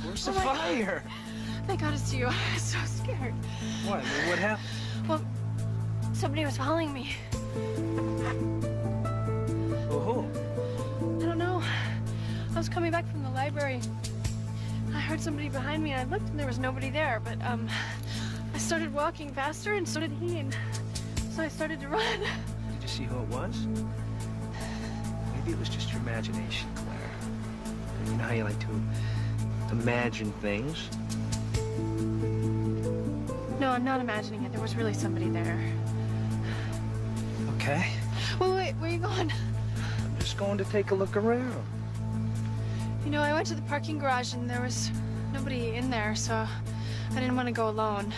Where's the fire? Thank God it's you. I was so scared. What? What happened? Well, somebody was following me. Well, who? I don't know. I was coming back from the library. I heard somebody behind me, and I looked, and there was nobody there. But I started walking faster, and so did he, and so I started to run. Did you see who it was? Maybe it was just your imagination, Claire. You know how you like to imagine things? No, I'm not imagining it. There was really somebody there. Okay. Wait, where are you going? I'm just going to take a look around. You know, I went to the parking garage, and there was nobody in there, so I didn't want to go alone.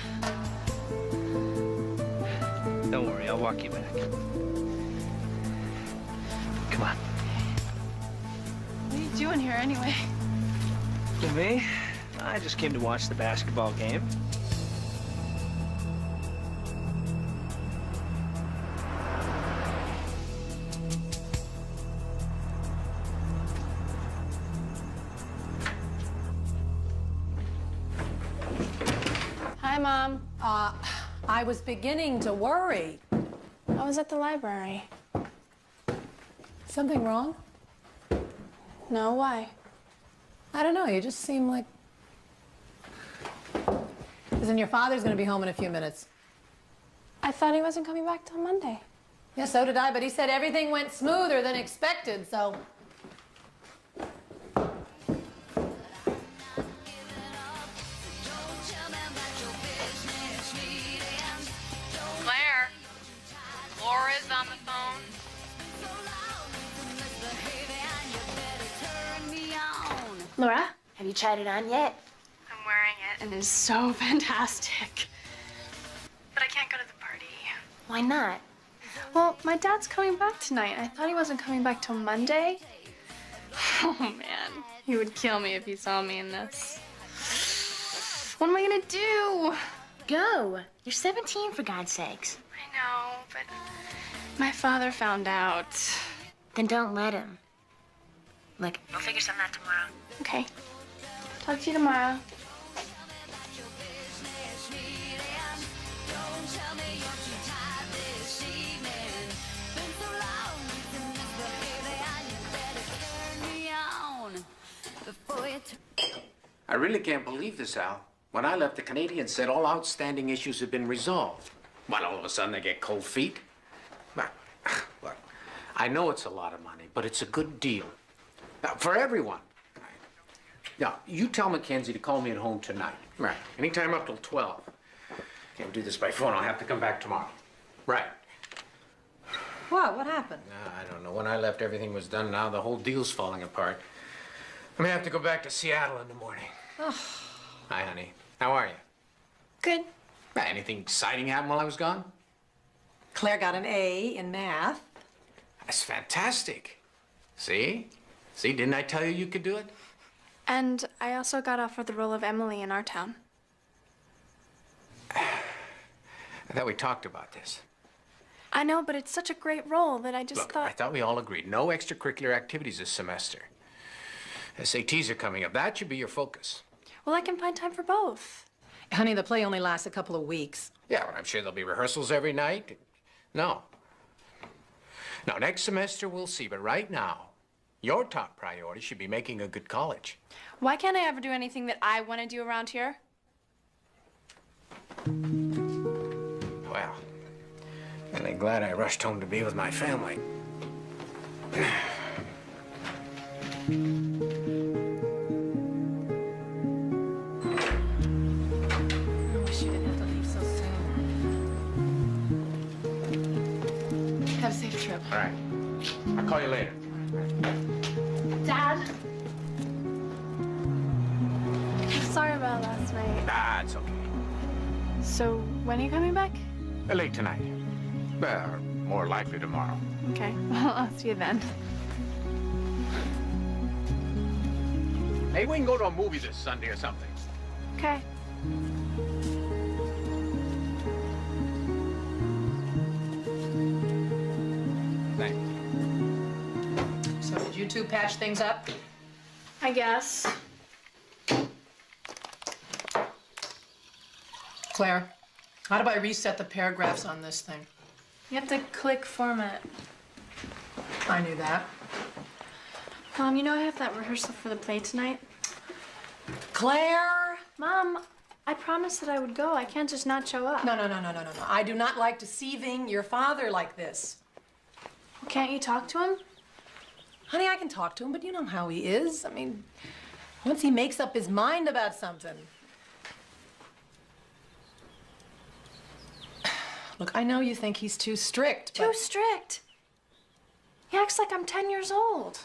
Don't worry, I'll walk you back. Come on. What are you doing here, anyway? To me, I just came to watch the basketball game. Hi, Mom. I was beginning to worry. I was at the library. Something wrong? No, why? I don't know, you just seem like... Listen, your father's gonna be home in a few minutes. I thought he wasn't coming back till Monday. Yeah, so did I, but he said everything went smoother than expected, so... Claire, Laura's on the phone. Laura, have you tried it on yet? I'm wearing it, and it's so fantastic. But I can't go to the party. Why not? Well, my dad's coming back tonight. I thought he wasn't coming back till Monday. Oh, man. He would kill me if he saw me in this. What am I gonna do? Go. You're 17, for God's sakes. I know, but my father found out. Then don't let him. Look, we'll figure something out tomorrow. Okay. Talk to you tomorrow. I really can't believe this, Al. When I left, the Canadians said all outstanding issues had been resolved. Well, all of a sudden they get cold feet. Well, look, I know it's a lot of money, but it's a good deal. Now, for everyone. Now, you tell Mackenzie to call me at home tonight. Right. Anytime up till 12. Can't do this by phone. I'll have to come back tomorrow. Right. What? What happened? I don't know. When I left, everything was done. Now the whole deal's falling apart. I'm gonna have to go back to Seattle in the morning. Oh. Hi, honey. How are you? Good. Anything exciting happened while I was gone? Claire got an A in math. That's fantastic. See? See, didn't I tell you you could do it? And I also got offered the role of Emily in our town. I thought we talked about this. I know, but it's such a great role that I just Look, thought... I thought we all agreed. No extracurricular activities this semester. SATs are coming up. That should be your focus. Well, I can find time for both. Honey, the play only lasts a couple of weeks. Yeah, well, I'm sure there'll be rehearsals every night. No. Now, next semester we'll see, but right now, your top priority should be making a good college. Why can't I ever do anything that I want to do around here? Well, I'm glad I rushed home to be with my family. I wish you didn't have to leave so soon. Have a safe trip. All right. I'll call you later. Dad? I'm sorry about last night. Ah, it's okay. So, when are you coming back? Late tonight. Well, more likely tomorrow. Okay, well, I'll see you then. Hey, we can go to a movie this Sunday or something. Okay. Thanks. So did you two patch things up? I guess. Claire, how do I reset the paragraphs on this thing? You have to click format. I knew that. Mom, you know I have that rehearsal for the play tonight? Claire! Mom, I promised that I would go. I can't just not show up. No. I do not like deceiving your father like this. Can't you talk to him? Honey, I can talk to him, but you know how he is. I mean, once he makes up his mind about something. Look, I know you think he's too strict, Too strict. He acts like I'm 10 years old.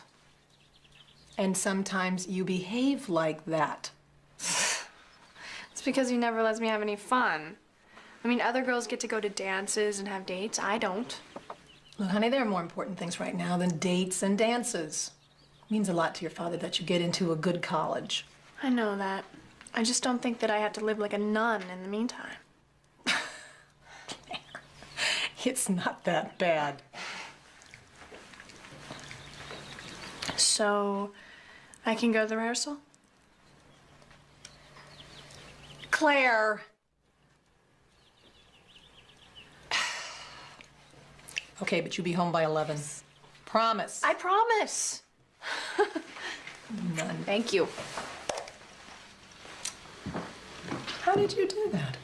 And sometimes you behave like that. It's because he never lets me have any fun. I mean, other girls get to go to dances and have dates. I don't. Look, honey, there are more important things right now than dates and dances. It means a lot to your father that you get into a good college. I know that. I just don't think that I have to live like a nun in the meantime. It's not that bad. So, I can go to the rehearsal? Claire! Okay, but you be home by 11. Promise. I promise. None. Thank you. How did you do that?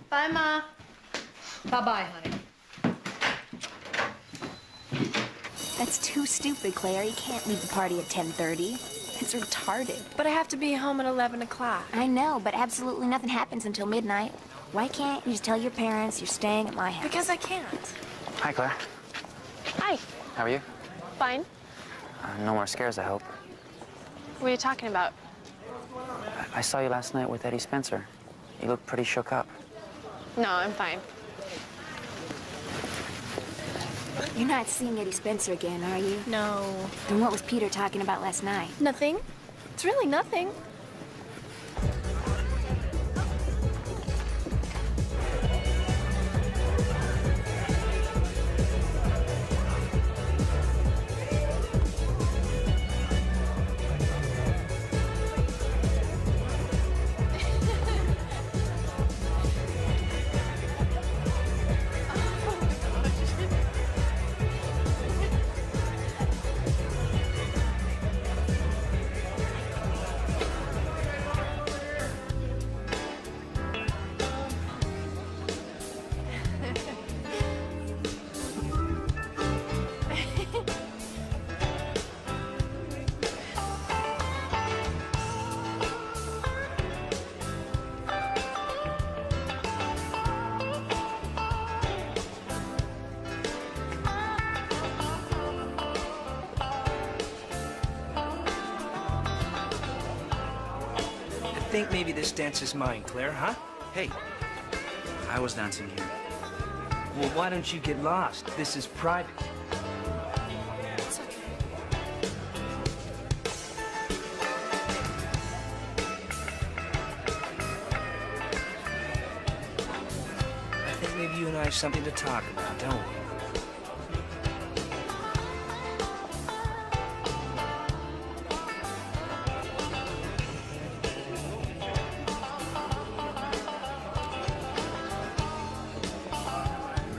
Bye, Ma. Bye-bye, honey. That's too stupid, Claire. You can't leave the party at 10:30. It's retarded. But I have to be home at 11 o'clock. I know, but absolutely nothing happens until midnight. Why can't you just tell your parents you're staying at my house? Because I can't. Hi, Claire. Hi. How are you? Fine. No more scares, I hope. What are you talking about? I saw you last night with Eddie Spencer. You look pretty shook up. No, I'm fine. You're not seeing Eddie Spencer again, are you? No. Then what was Peter talking about last night? Nothing. It's really nothing. I think maybe this dance is mine, Claire, huh? Hey, I was dancing here. Well, why don't you get lost? This is private. I think maybe you and I have something to talk about, don't we?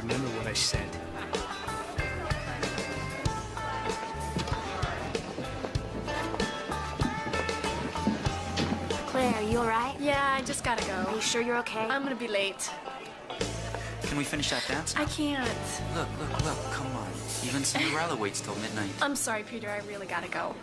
Remember what I said. Claire, are you all right? Yeah, I just gotta Are go. you sure you're okay? I'm gonna be late. Can we finish that dance? I can't. Look, come on. Even Cinderella waits till midnight. I'm sorry, Peter. I really gotta go.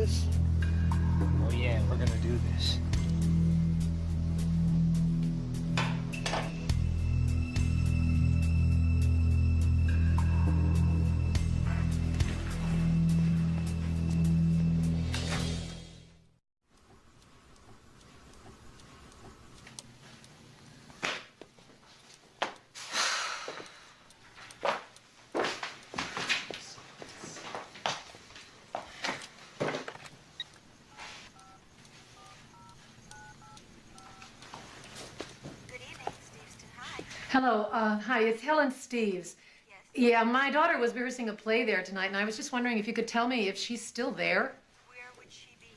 this. Oh yeah, we're gonna do this. Hello, hi, it's Helen Steves. Yes. Yeah, my daughter was rehearsing a play there tonight, and I was just wondering if you could tell me if she's still there. Where would she be?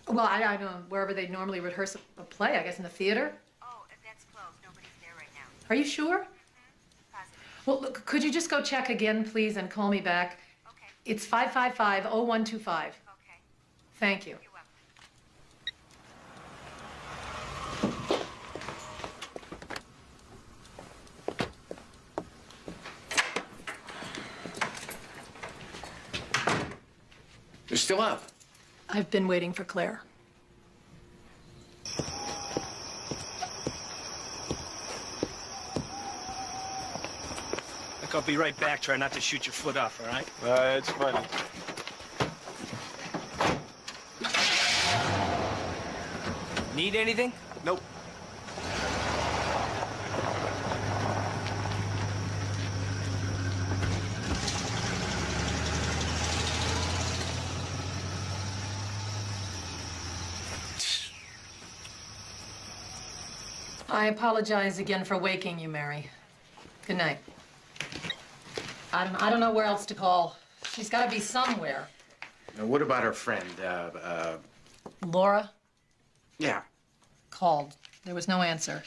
Well, I don't know, wherever they normally rehearse a play, I guess in the theater. Oh, that's closed. Nobody's there right now. Are you sure? Mm-hmm. Positive. Well, look, could you just go check again, please, and call me back? Okay. It's 555-0125. Okay. Thank you. You're welcome. You're still up. I've been waiting for Claire. Look, I'll be right back. Try not to shoot your foot off, all right? It's funny. Need anything? Nope. I apologize again for waking you, Mary. Good night. I don't know where else to call. She's got to be somewhere. Now, what about her friend, Laura Yeah. called. There was no answer.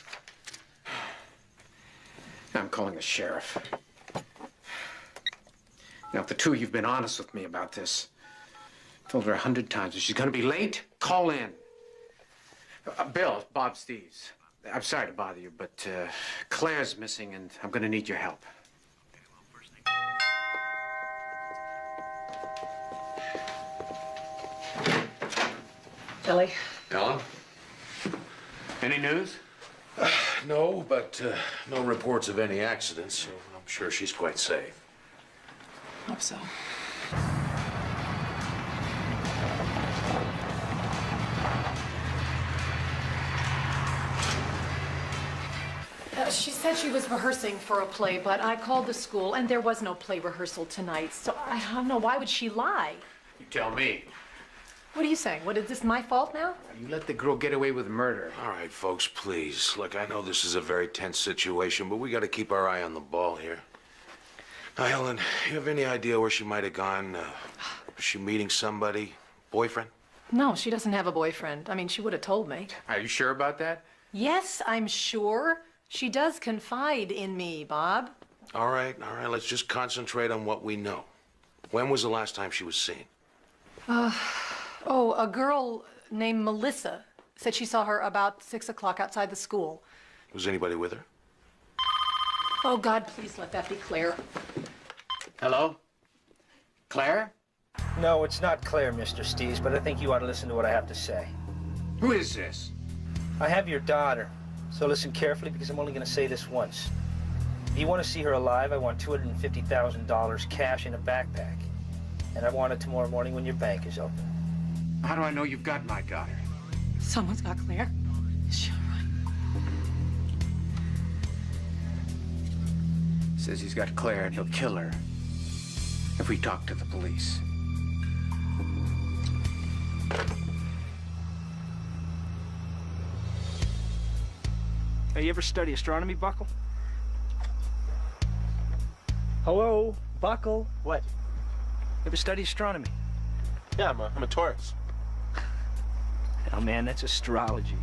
I'm calling the sheriff. Now, if the two of you've been honest with me about this, I told her 100 times, if she's gonna be late, call in. Bill, Bob Steves. I'm sorry to bother you, but Claire's missing, and I'm gonna need your help. Billy. Ellen? Any news? No, but no reports of any accidents, so I'm sure she's quite safe. Hope so. She said she was rehearsing for a play, but I called the school, and there was no play rehearsal tonight. So I don't know, why would she lie? You tell me. What are you saying? What, is this my fault now? You let the girl get away with murder. All right, folks, please. Look, I know this is a very tense situation, but we got to keep our eye on the ball here. Now, Helen, you have any idea where she might have gone? Was she meeting somebody? Boyfriend? No, she doesn't have a boyfriend. I mean, she would have told me. Are you sure about that? Yes, I'm sure. She does confide in me, Bob. All right, let's just concentrate on what we know. When was the last time she was seen? Oh, a girl named Melissa said she saw her about 6 o'clock outside the school. Was anybody with her? Oh, God, please let that be Claire. Hello? Claire? No, it's not Claire, Mr. Steves, but I think you ought to listen to what I have to say. Who is this? I have your daughter, so listen carefully because I'm only going to say this once. If you want to see her alive, I want $250,000 cash in a backpack. And I want it tomorrow morning when your bank is open. How do I know you've got my daughter? Someone's got Claire. Is she all right? Says he's got Claire and he'll kill her if we talk to the police. Hey, you ever study astronomy, Buckle? Hello, Buckle? What? Ever study astronomy? Yeah, I'm a Taurus. Oh, man, that's astrology.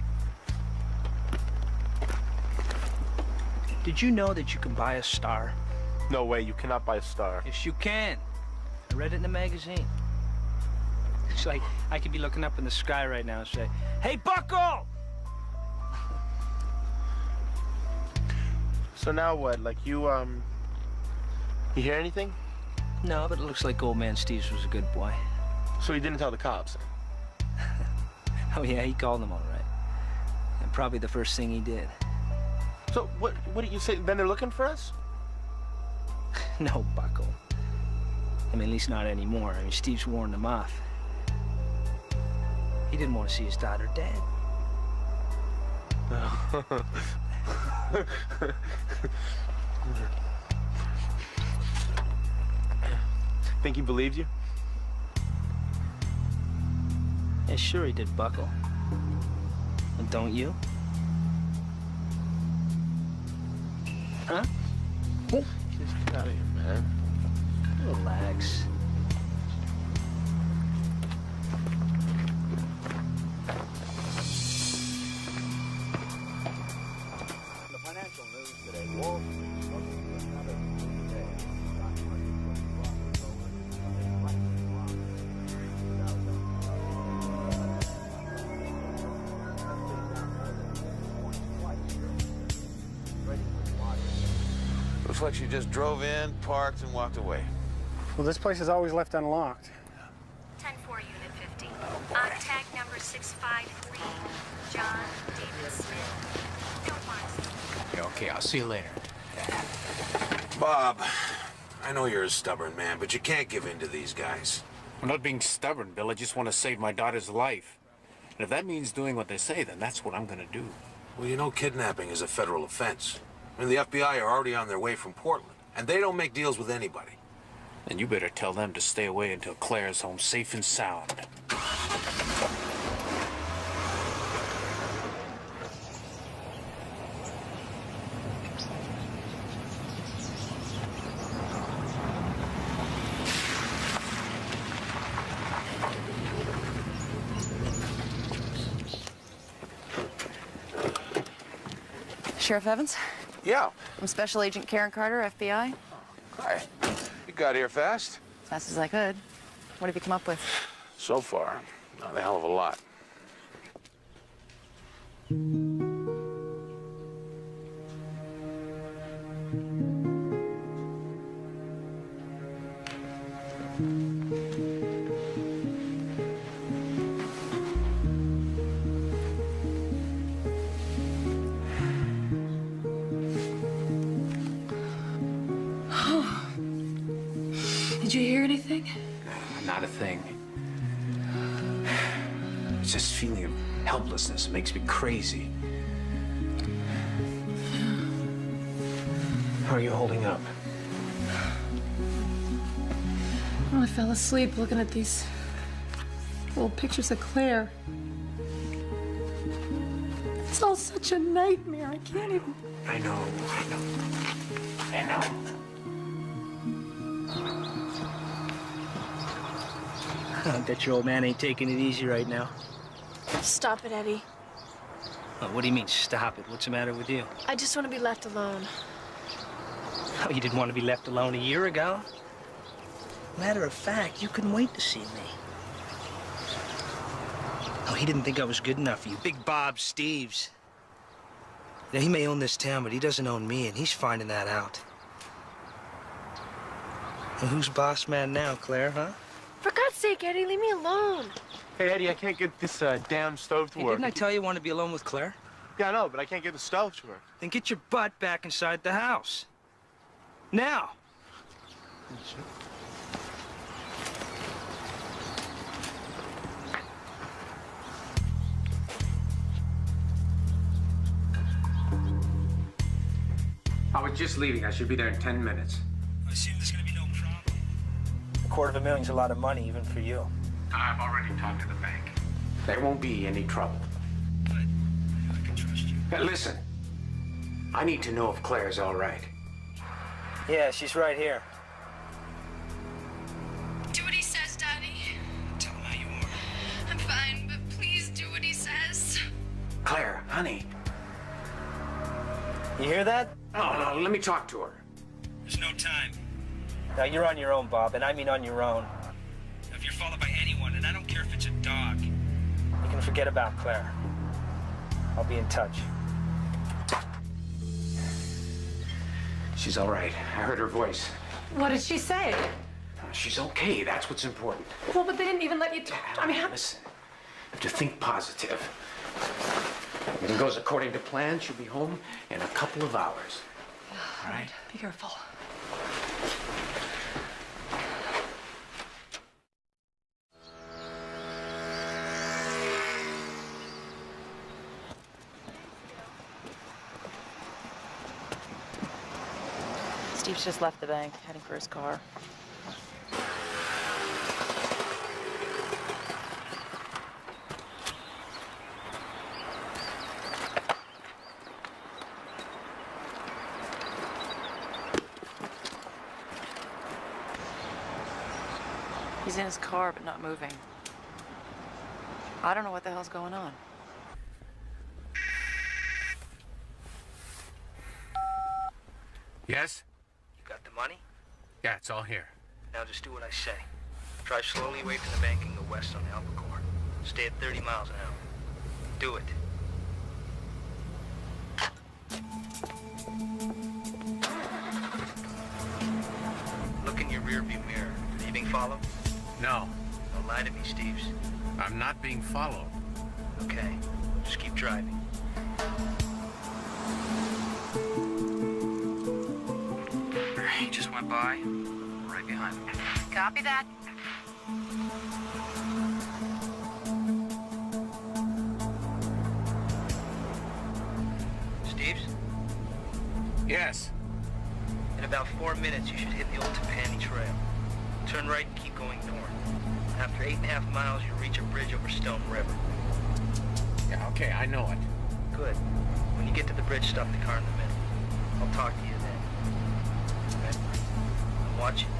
Did you know that you can buy a star? No way, you cannot buy a star. Yes, you can. I read it in a magazine. It's like I could be looking up in the sky right now and say, "Hey, Buckle!" So now what? Like you hear anything? No, but it looks like old man Steves was a good boy. So he didn't tell the cops? Oh, yeah, he called them all right. And probably the first thing he did. So what did you say? Then they're looking for us? No, Bucko. I mean, at least not anymore. I mean, Steve's warned them off. He didn't want to see his daughter dead. Think he believed you? Yeah, sure he did, Bucko. And don't you? Huh? Just get out of here, man. Relax. The financial news today, Wall Street's looking for another boom day. Stock market dropped Looks like she just drove in, parked, and walked away. Well, this place is always left unlocked. 10-4, Unit 50. On tag number 653, John David Smith. Don't want to. Yeah, okay, I'll see you later. Bob, I know you're a stubborn man, but you can't give in to these guys. I'm not being stubborn, Bill. I just want to save my daughter's life. And if that means doing what they say, then that's what I'm gonna do. Well, you know kidnapping is a federal offense. I mean, the FBI are already on their way from Portland, and they don't make deals with anybody. Then you better tell them to stay away until Claire's home safe and sound. Sheriff Evans? Yeah. I'm Special Agent Karen Carter, FBI. Hi. You got here fast? As fast as I could. What have you come up with? So far, not a hell of a lot. Did you hear anything? Not a thing. It's this feeling of helplessness. It makes me crazy. How are you holding up? Oh, I fell asleep looking at these old pictures of Claire. It's all such a nightmare. I can't even. I know. I bet your old man ain't taking it easy right now. Stop it, Eddie. Oh, what do you mean, stop it? What's the matter with you? I just want to be left alone. Oh, you didn't want to be left alone a year ago? Matter of fact, you couldn't wait to see me. Oh, he didn't think I was good enough for you. Big Bob Steves. Now, he may own this town, but he doesn't own me, and he's finding that out. Well, who's boss man now, Claire, huh? For God's sake, Eddie, leave me alone. Hey, Eddie, I can't get this damn stove to Hey, work. didn't I tell you I want to be alone with Claire? Yeah, I know, but I can't get the stove to work. Then get your butt back inside the house. Now. I was just leaving. I should be there in 10 minutes. I assume there's going to be no problem. $250,000's a lot of money, even for you. I've already talked to the bank. There won't be any trouble. Good. I can trust you. Now, listen. I need to know if Claire's all right. Yeah, she's right here. Do what he says, Daddy. Tell him how you are. I'm fine, but please do what he says. Claire, honey. You hear that? No, let me talk to her. There's no time. Now, you're on your own, Bob, and I mean on your own. If you're followed by anyone, and I don't care if it's a dog, you can forget about Claire. I'll be in touch. She's all right. I heard her voice. What did she say? she's okay. That's what's important. Well, but they didn't even let you talk. I mean, how... Listen, you have to think positive. If everything goes according to plan, she'll be home in a couple of hours. All right? Be careful. Steve's just left the bank, heading for his car. He's in his car, but not moving. I don't know what the hell's going on. Yes? Got the money? Yeah, it's all here. Now just do what I say. Drive slowly away from the bank and go west on Albacore. Stay at 30 miles an hour. Do it. Look in your rearview mirror. Are you being followed? No, Don't lie to me, Steves. I'm not being followed. Okay. Just keep driving. He just went by. Right behind him. Copy that. Steves? Yes. In about 4 minutes, you should hit the old Tapani Trail. Turn right and keep going north. After 8.5 miles, you'll reach a bridge over Stone River. Yeah, okay, I know it. Good. When you get to the bridge, stop the car in the middle. I'll talk to you then. Remember, I'm watching you.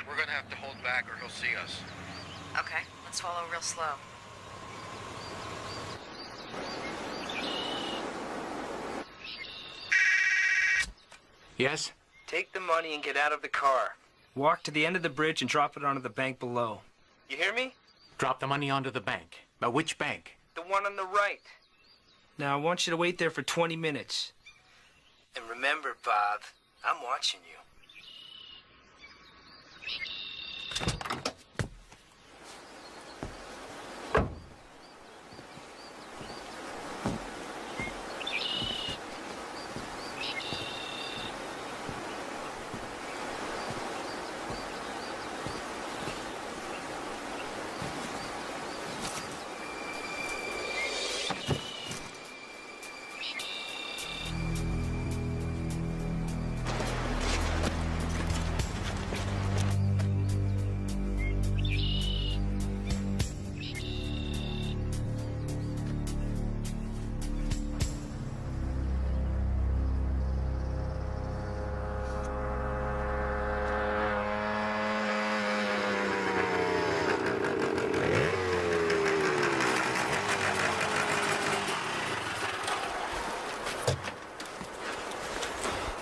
We're gonna have to hold back or he'll see us. Okay, let's follow real slow. Yes? Take the money and get out of the car. Walk to the end of the bridge and drop it onto the bank below. You hear me? Drop the money onto the bank. But which bank? The one on the right. Now, I want you to wait there for 20 minutes. And remember, Bob, I'm watching you.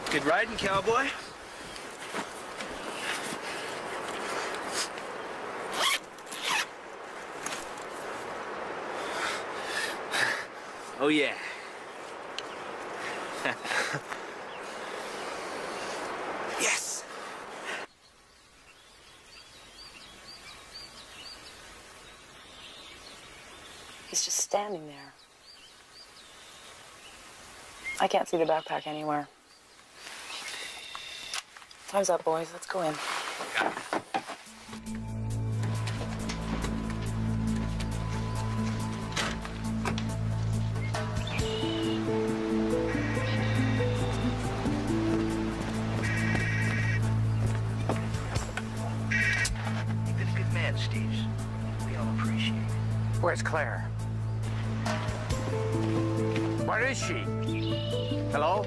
Good riding, cowboy. Oh, yeah. Yes! He's just standing there. I can't see the backpack anywhere. Time's up, boys. Let's go in. Where's Claire? Where is she? Hello?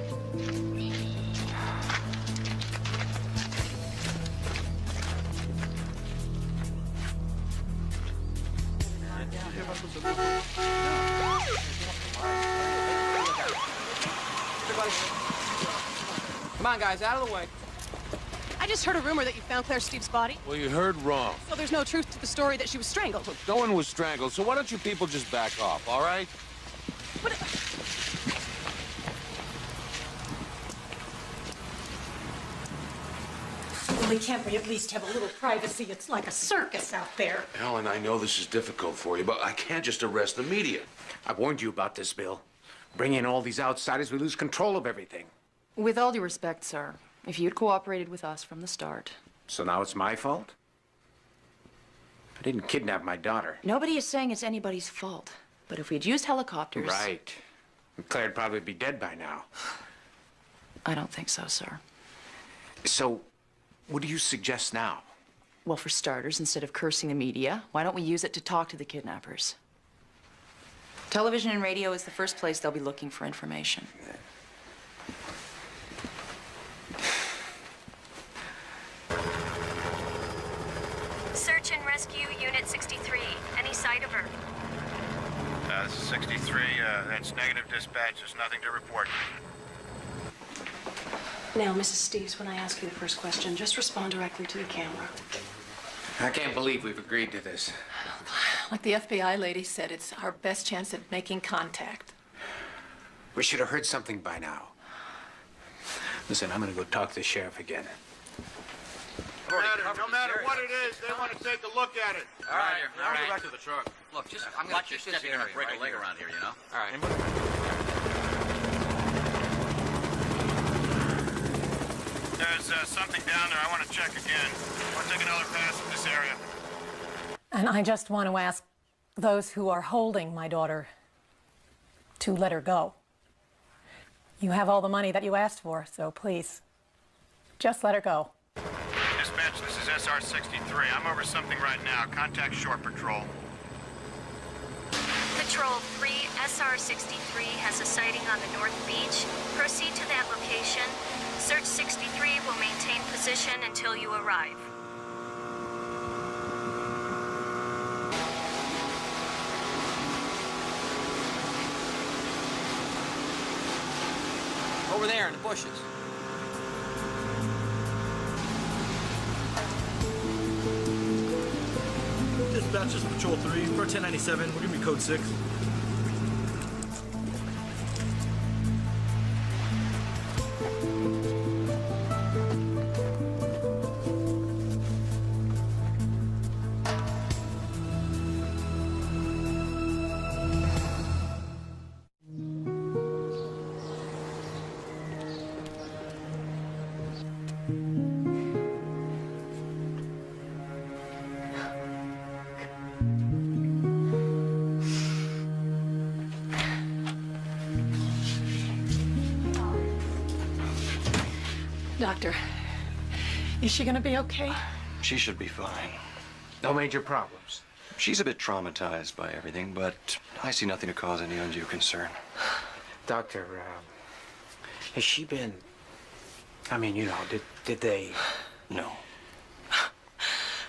Come on, guys, out of the way. I just heard a rumor that you found Claire Steve's body. Well, you heard wrong. So there's no truth to the story that she was strangled. No one was strangled, so why don't you people just back off, all right? What? Well, can't we at least have a little privacy? It's like a circus out there. Helen, I know this is difficult for you, but I can't just arrest the media. I warned you about this, Bill. Bring in all these outsiders, we lose control of everything. With all due respect, sir, if you'd cooperated with us from the start. So now it's my fault? I didn't kidnap my daughter. Nobody is saying it's anybody's fault. But if we'd used helicopters... Right. Claire'd probably be dead by now. I don't think so, sir. So, what do you suggest now? Well, for starters, instead of cursing the media, why don't we use it to talk to the kidnappers? Television and radio is the first place they'll be looking for information. Search and Rescue Unit 63. Any sight of her? This is 63. That's negative dispatch. There's nothing to report. Now, Mrs. Steves, when I ask you the first question, just respond directly to the camera. I can't believe we've agreed to this. Like the FBI lady said, it's our best chance at making contact. We should have heard something by now. Listen, I'm gonna go talk to the sheriff again. No matter what it is, they want to take a look at it. All right, all right. Go back to the truck. Look, just I'm gonna watch your step. You're gonna break a leg around here, you know. All right. There's something down there. I want to check again. I want to take another pass at this area. And I just want to ask those who are holding my daughter to let her go. You have all the money that you asked for, so please, just let her go. Dispatch, this is SR-63. I'm over something right now. Contact Shore Patrol. Patrol 3, SR-63 has a sighting on the North Beach. Proceed to that location. Search 63 will maintain position until you arrive. Over there in the bushes. Dispatch, this is Patrol 3 for 1097. We're gonna be code 6. Doctor, is she gonna be okay? She should be fine. No major problems. She's a bit traumatized by everything, but I see nothing to cause any undue concern. Doctor, has she been... I mean, you know, did they... No.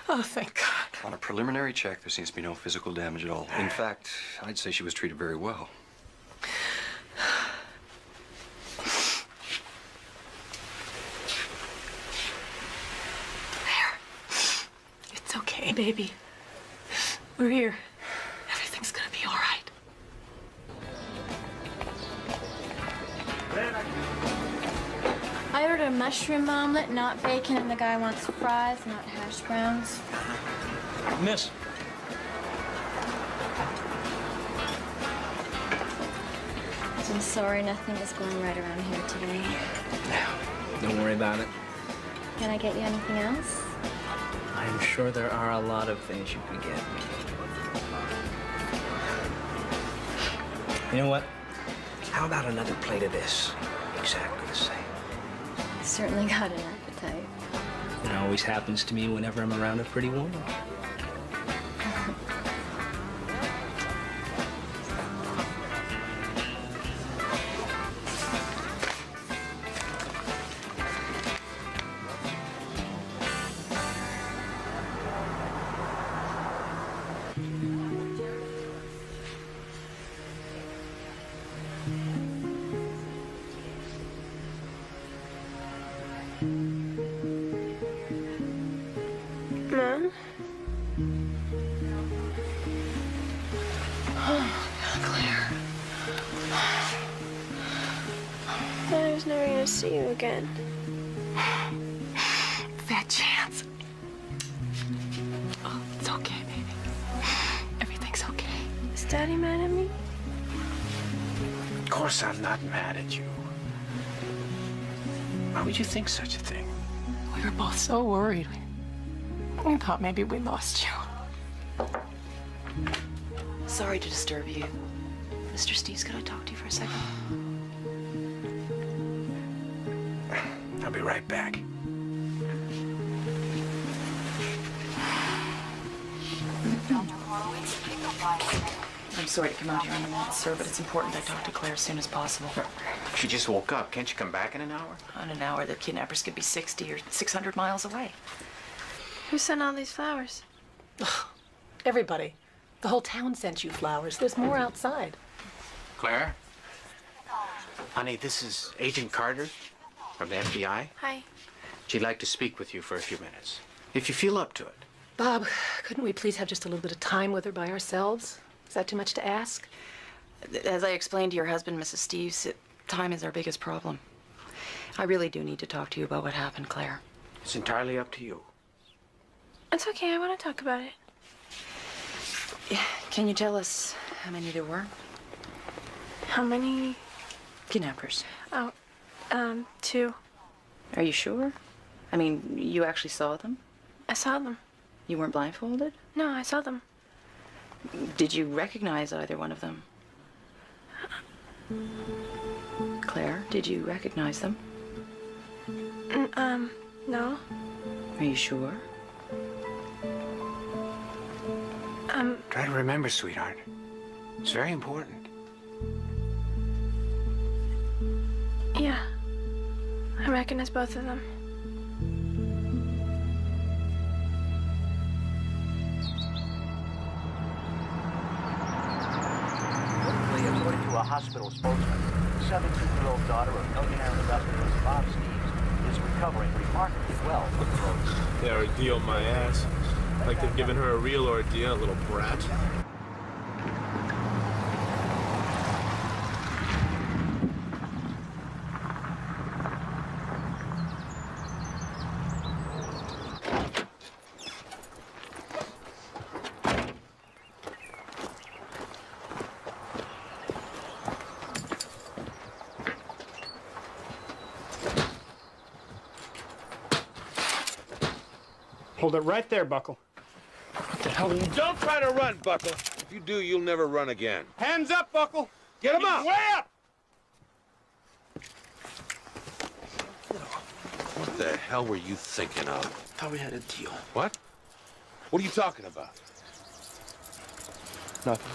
Oh, thank God. On a preliminary check, there seems to be no physical damage at all. In fact, I'd say she was treated very well. It's okay, baby. We're here. Everything's gonna be all right. I ordered a mushroom omelet, not bacon, and the guy wants fries, not hash browns. Miss. I'm sorry, nothing is going right around here today. Don't worry about it. Can I get you anything else? I'm sure there are a lot of things you can get me. You know what? How about another plate of this? Exactly the same. Certainly got an appetite. It always happens to me whenever I'm around a pretty woman. to see you again. Fat chance. Oh, it's okay, baby. Everything's okay. Is Daddy mad at me? Of course I'm not mad at you. Why would you think such a thing? We were both so worried. We thought maybe we lost you. Sorry to disturb you. Mr. Steves, could I talk to you for a second? I'll be right back. I'm sorry to come out here on the minute, sir, but it's important I talk to Claire as soon as possible. She just woke up. Can't you come back in an hour? In an hour, the kidnappers could be 60 or 600 miles away. Who sent all these flowers? Everybody. The whole town sent you flowers. There's more outside. Claire? Honey, this is Agent Carter from the FBI. Hi. She'd like to speak with you for a few minutes, if you feel up to it. Bob, couldn't we please have just a little bit of time with her by ourselves? Is that too much to ask? As I explained to your husband, Mrs. Steves, time is our biggest problem. I really do need to talk to you about what happened, Claire. It's entirely up to you. It's okay. I want to talk about it. Can you tell us how many there were? How many? Kidnappers. Oh, 2. Are you sure? I mean, you actually saw them? I saw them. You weren't blindfolded? No, I saw them. Did you recognize either one of them? Claire, did you recognize them? No. Are you sure? Try to remember, sweetheart. It's very important. Yeah. I recognize both of them. According to a hospital spokesman, the 17-year-old daughter of millionaire industrialist Bob Steves is recovering remarkably well from the roads. They ordeal my ass. Like they've given her a real ordeal, little brat. Hold it right there, Buckle. What the hell are you? Don't try to run, Buckle. If you do, you'll never run again. Hands up, Buckle. Get him up! Way up! What the hell were you thinking of? Thought we had a deal. What? What are you talking about? Nothing.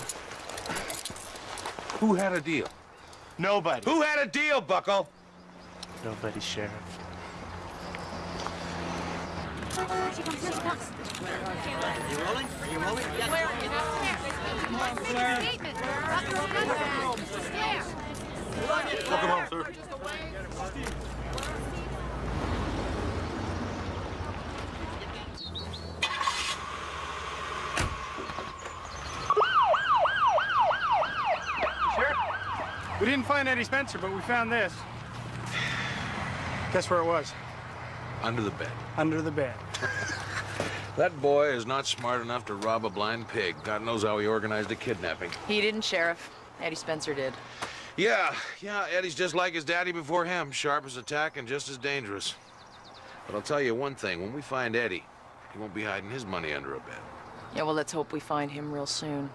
Who had a deal? Nobody. Who had a deal, Buckle? Nobody, Sheriff. Look him up, sir. We didn't find Eddie Spencer, but we found this. Guess where it was? Under the bed. Under the bed. That boy is not smart enough to rob a blind pig. God knows how he organized a kidnapping. He didn't, Sheriff. Eddie Spencer did. Yeah, Eddie's just like his daddy before him. Sharp as a tack and just as dangerous. But I'll tell you one thing. When we find Eddie, he won't be hiding his money under a bed. Yeah, well, let's hope we find him real soon.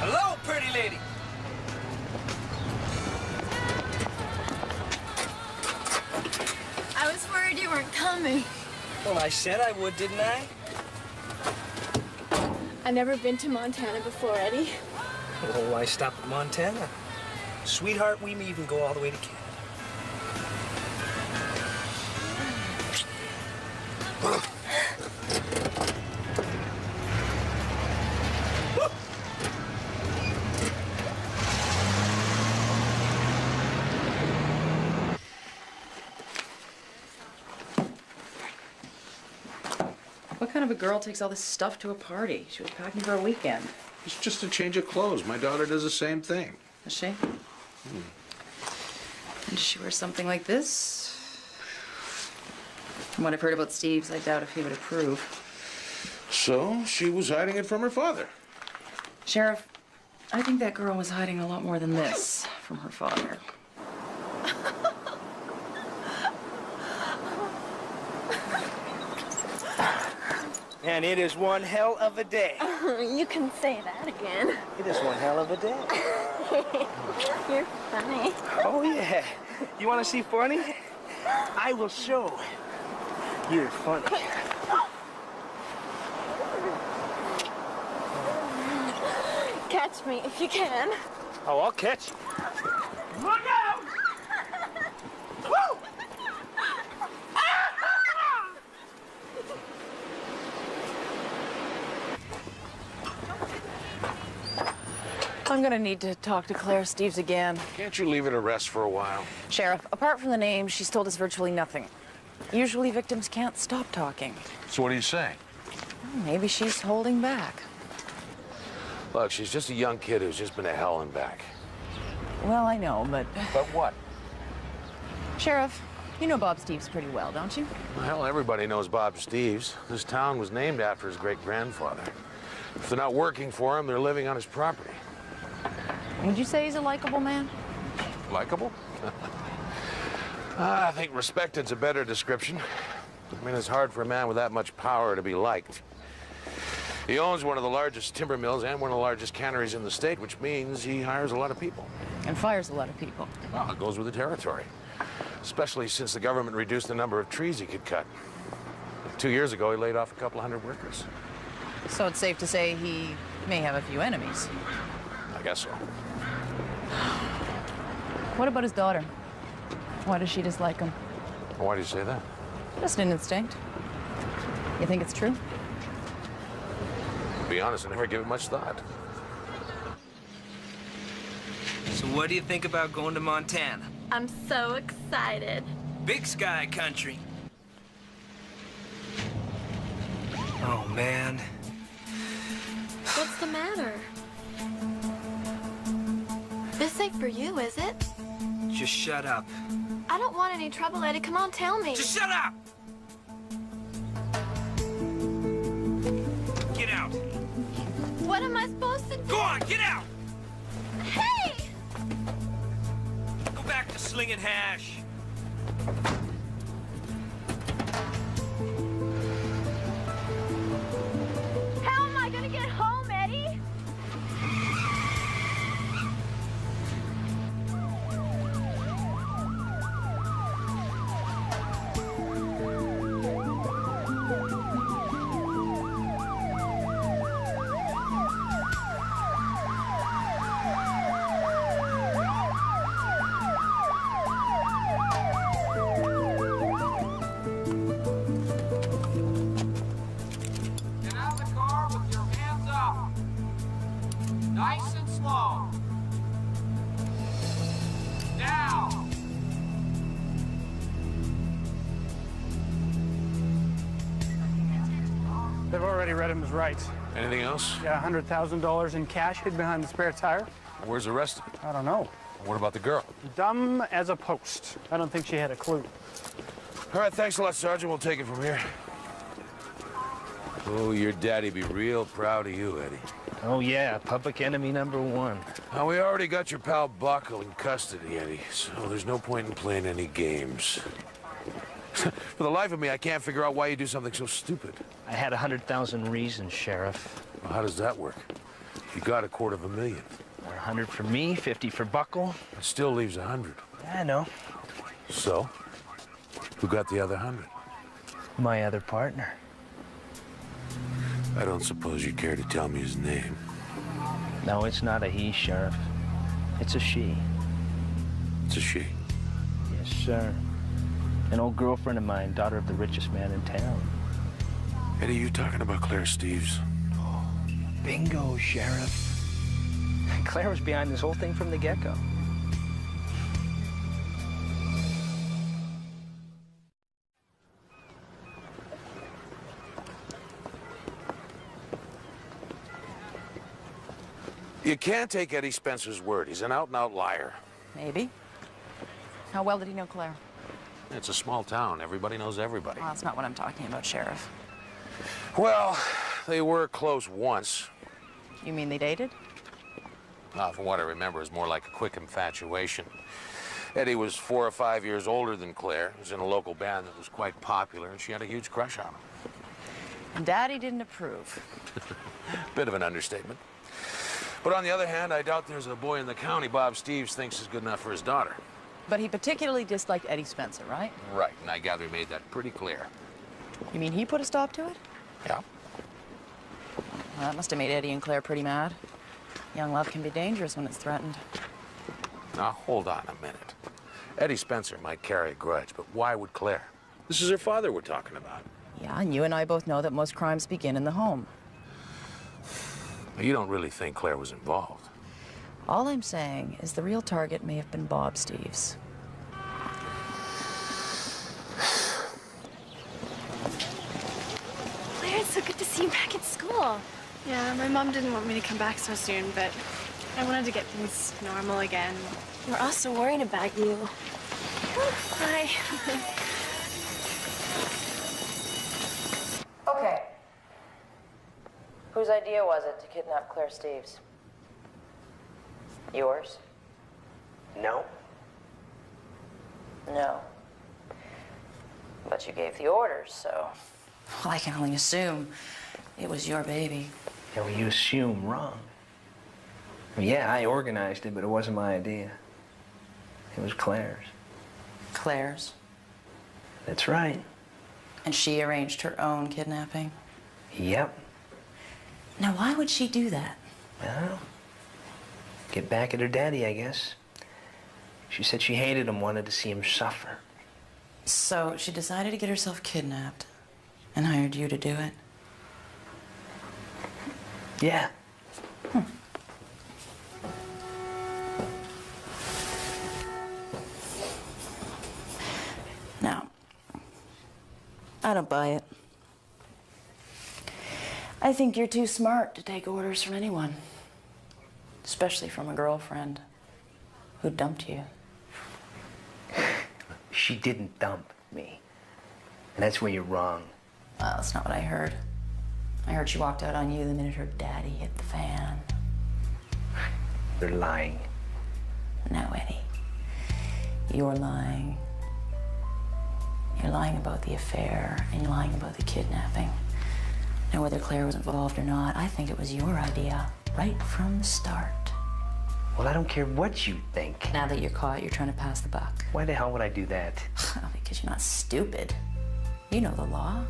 Hello, pretty lady. I was worried you weren't coming. Well, I said I would, didn't I? I've never been to Montana before, Eddie. Oh, I stopped at Montana. Sweetheart, we may even go all the way to Canada. What kind of a girl takes all this stuff to a party? She was packing for a weekend. It's just a change of clothes. My daughter does the same thing. Does she? And does she wear something like this? From what I've heard about Steve's, I doubt if he would approve. So she was hiding it from her father. Sheriff, I think that girl was hiding a lot more than this from her father. And it is one hell of a day. You can say that again. It is one hell of a day. You're funny. Oh, yeah. You want to see funny? I will show. You're funny. Catch me if you can. Oh, I'll catch you. Look out! Woo! I'm gonna need to talk to Claire Steves again. Can't you leave it to rest for a while? Sheriff, apart from the name, she's told us virtually nothing. Usually victims can't stop talking. So what are you saying? Maybe she's holding back. Look, she's just a young kid who's just been to hell and back. Well, I know, but... But what? Sheriff, you know Bob Steves pretty well, don't you? Well, hell, everybody knows Bob Steves. This town was named after his great-grandfather. If they're not working for him, they're living on his property. Would you say he's a likable man? Likeable? I think respected's a better description. I mean, it's hard for a man with that much power to be liked. He owns one of the largest timber mills and one of the largest canneries in the state, which means he hires a lot of people. And fires a lot of people. Well, it goes with the territory. Especially since the government reduced the number of trees he could cut. 2 years ago, he laid off a couple hundred workers. So it's safe to say he may have a few enemies. I guess so. What about his daughter? Why does she dislike him? Why do you say that? Just an instinct. You think it's true? To be honest, I never give it much thought. So what do you think about going to Montana? I'm so excited. Big sky country. Oh, man. What's the matter? This ain't for you, is it? Just shut up. I don't want any trouble, Eddie. Come on, tell me. Just shut up! Get out. What am I supposed to do? Go on, get out! Hey! Go back to slinging hash. How am I gonna get home, Eddie? Get out of the car with your hands up. Nice and slow. Now. They've already read him his rights. Anything else? Yeah, $100,000 in cash hid behind the spare tire. Where's the rest of it? I don't know. What about the girl? Dumb as a post. I don't think she had a clue. All right, thanks a lot, Sergeant. We'll take it from here. Oh, your daddy be real proud of you, Eddie. Oh, yeah, public enemy #1. Now, we already got your pal Buckle in custody, Eddie, so there's no point in playing any games. For the life of me, I can't figure out why you do something so stupid. I had 100,000 reasons, Sheriff. Well, how does that work? You got $250,000. 100 for me, 50 for Buckle. It still leaves 100. I know. So? Who got the other 100? My other partner. I don't suppose you care to tell me his name. No, it's not a he, Sheriff. It's a she. It's a she? Yes, sir. An old girlfriend of mine, daughter of the richest man in town. Eddie, you talking about Claire Steves? Bingo, Sheriff. Claire was behind this whole thing from the get-go. You can't take Eddie Spencer's word. He's an out-and-out liar. Maybe. How well did he know Claire? It's a small town. Everybody knows everybody. Well, that's not what I'm talking about, Sheriff. Well, they were close once. You mean they dated? From what I remember, it's more like a quick infatuation. Eddie was 4 or 5 years older than Claire. He was in a local band that was quite popular, and she had a huge crush on him. And Daddy didn't approve. Bit of an understatement. But on the other hand, I doubt there's a boy in the county Bob Steves thinks is good enough for his daughter. But he particularly disliked Eddie Spencer, right? Right, and I gather he made that pretty clear. You mean he put a stop to it? Yeah. Well, that must have made Eddie and Claire pretty mad. Young love can be dangerous when it's threatened. Now, hold on a minute. Eddie Spencer might carry a grudge, but why would Claire? This is her father we're talking about. Yeah, and you and I both know that most crimes begin in the home. You don't really think Claire was involved? All I'm saying is the real target may have been Bob Steves. Claire, it's so good to see you back at school. Yeah, my mom didn't want me to come back so soon, but I wanted to get things normal again. We're also worried about you. Hi. Okay. Whose idea was it to kidnap Claire Steves? Yours? No. No. But you gave the orders, so... Well, I can only assume it was your baby. Yeah, well, you assume wrong. Well, yeah, I organized it, but it wasn't my idea. It was Claire's. Claire's? That's right. And she arranged her own kidnapping? Yep. Now, why would she do that? Well, get back at her daddy, I guess. She said she hated him, wanted to see him suffer. So she decided to get herself kidnapped and hired you to do it? Yeah. Now, I don't buy it. I think you're too smart to take orders from anyone, especially from a girlfriend who dumped you. She didn't dump me. And that's where you're wrong. Well, that's not what I heard. I heard she walked out on you the minute her daddy hit the fan. They're lying. No, Eddie. You're lying. You're lying about the affair, and you're lying about the kidnapping. Now, whether Claire was involved or not, I think it was your idea right from the start. Well, I don't care what you think. Now that you're caught, you're trying to pass the buck. Why the hell would I do that? Because you're not stupid. You know the law.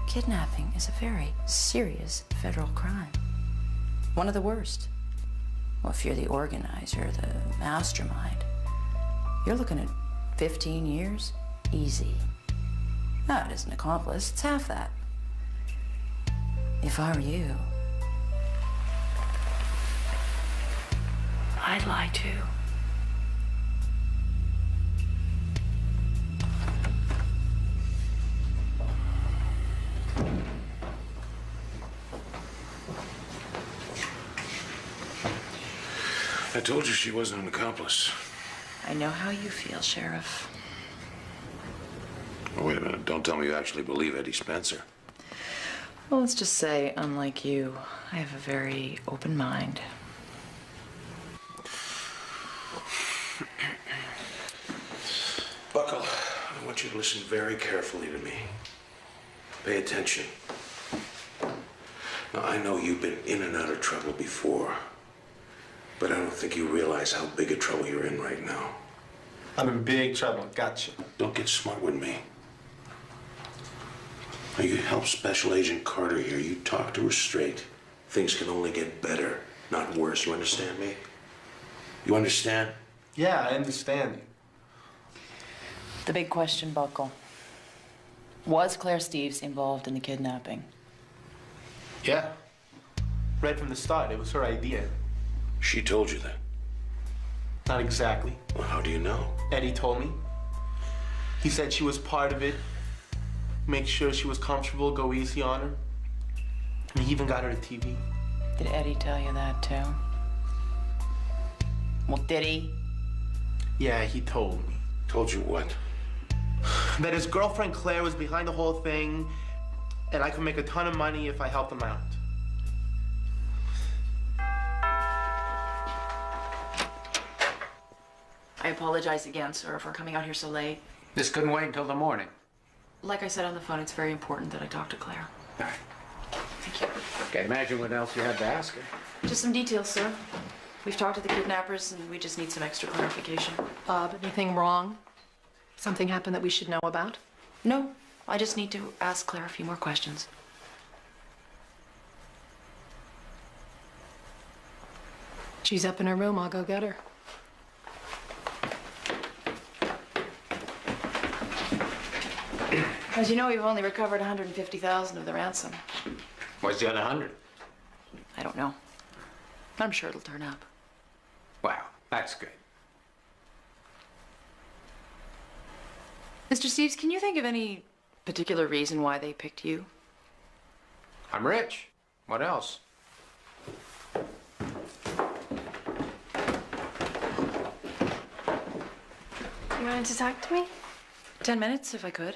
Kidnapping is a very serious federal crime. One of the worst. Well, if you're the organizer, the mastermind, you're looking at 15 years, easy. No, it isn't an accomplice, it's half that. If I were you, I'd lie too. I told you she wasn't an accomplice. I know how you feel, Sheriff. Oh, wait a minute. Don't tell me you actually believe Eddie Spencer. Well, let's just say, unlike you, I have a very open mind. Buckle, I want you to listen very carefully to me. Pay attention. Now, I know you've been in and out of trouble before, but I don't think you realize how big a trouble you're in right now. I'm in big trouble. Gotcha. Don't get smart with me. Now, you help Special Agent Carter here. You talk to her straight. Things can only get better, not worse. You understand me? You understand? Yeah, I understand. The big question, Buckle. Was Claire Steves involved in the kidnapping? Yeah. Right from the start, it was her idea. She told you that? Not exactly. Well, how do you know? Eddie told me. He said she was part of it. Make sure she was comfortable, go easy on her. And he even got her a TV. Did Eddie tell you that too? Well, did he? Yeah, he told me. Told you what? That his girlfriend Claire was behind the whole thing, and I could make a ton of money if I helped him out. I apologize again, sir, for coming out here so late. This couldn't wait until the morning. Like I said on the phone, it's very important that I talk to Claire. All right. Thank you. Can't imagine what else you had to ask her. Just some details, sir. We've talked to the kidnappers, and we just need some extra clarification. Bob, anything wrong? Something happened that we should know about? No, I just need to ask Claire a few more questions. She's up in her room. I'll go get her. As you know, we've only recovered $150,000 of the ransom. Where's the other 100? I don't know. I'm sure it'll turn up. Wow, that's good. Mr. Steves, can you think of any particular reason why they picked you? I'm rich. What else? You wanted to talk to me? 10 minutes, if I could.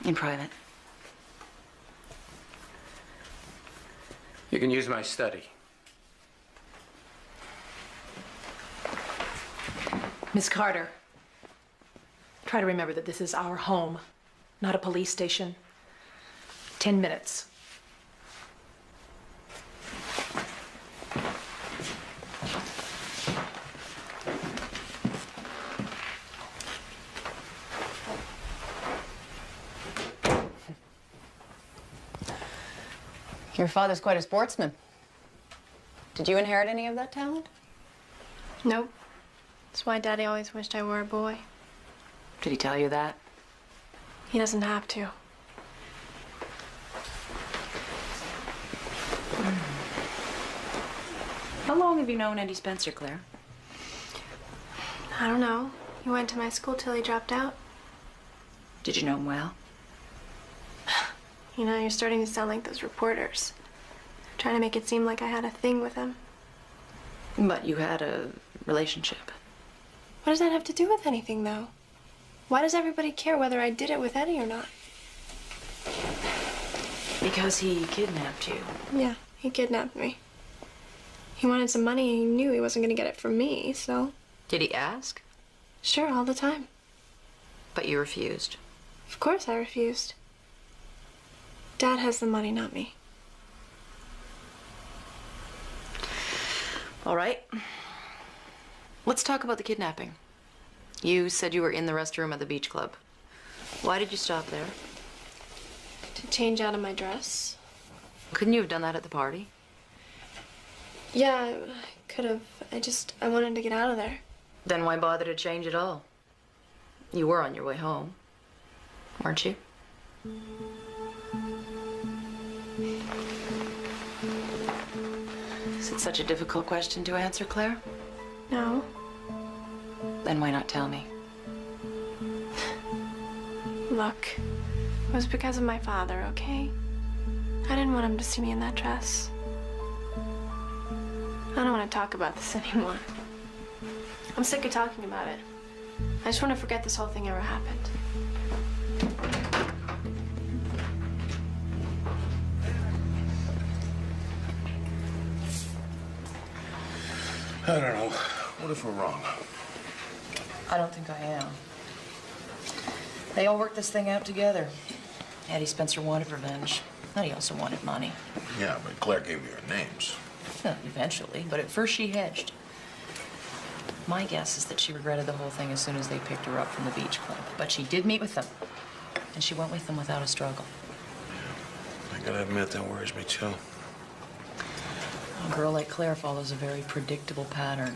In private. You can use my study. Miss Carter, try to remember that this is our home, not a police station. 10 minutes. Your father's quite a sportsman. Did you inherit any of that talent? Nope. That's why Daddy always wished I were a boy. Did he tell you that? He doesn't have to. How long have you known Eddie Spencer, Claire? I don't know. He went to my school till he dropped out. Did you know him well? You know, you're starting to sound like those reporters. Trying to make it seem like I had a thing with him. But you had a relationship. What does that have to do with anything, though? Why does everybody care whether I did it with Eddie or not? Because he kidnapped you. Yeah, he kidnapped me. He wanted some money and he knew he wasn't going to get it from me, so... Did he ask? Sure, all the time. But you refused. Of course I refused. Dad has the money, not me. All right. Let's talk about the kidnapping. You said you were in the restroom at the beach club. Why did you stop there? To change out of my dress. Couldn't you have done that at the party? Yeah, I could have. I wanted to get out of there. Then why bother to change at all? You were on your way home, weren't you? Is it such a difficult question to answer, Claire? No. Then why not tell me? Look, it was because of my father, okay? I didn't want him to see me in that dress. I don't want to talk about this anymore. I'm sick of talking about it. I just want to forget this whole thing ever happened. I don't know. What if we're wrong? I don't think I am. They all worked this thing out together. Eddie Spencer wanted revenge, and he also wanted money. Yeah, but Claire gave me her names. Well, eventually, but at first she hedged. My guess is that she regretted the whole thing as soon as they picked her up from the beach club. But she did meet with them, and she went with them without a struggle. I gotta admit, that worries me too. A girl like Claire follows a very predictable pattern.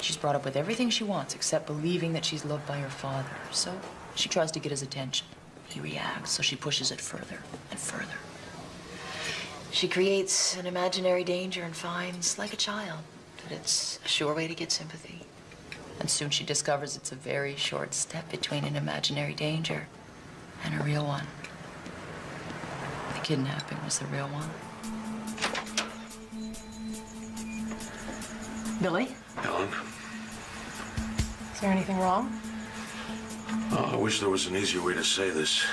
She's brought up with everything she wants except believing that she's loved by her father. So she tries to get his attention. He reacts, so she pushes it further and further. She creates an imaginary danger and finds, like a child, that it's a sure way to get sympathy. And soon she discovers it's a very short step between an imaginary danger and a real one. The kidnapping was the real one. Billy? Helen? Is there anything wrong? Oh, I wish there was an easier way to say this.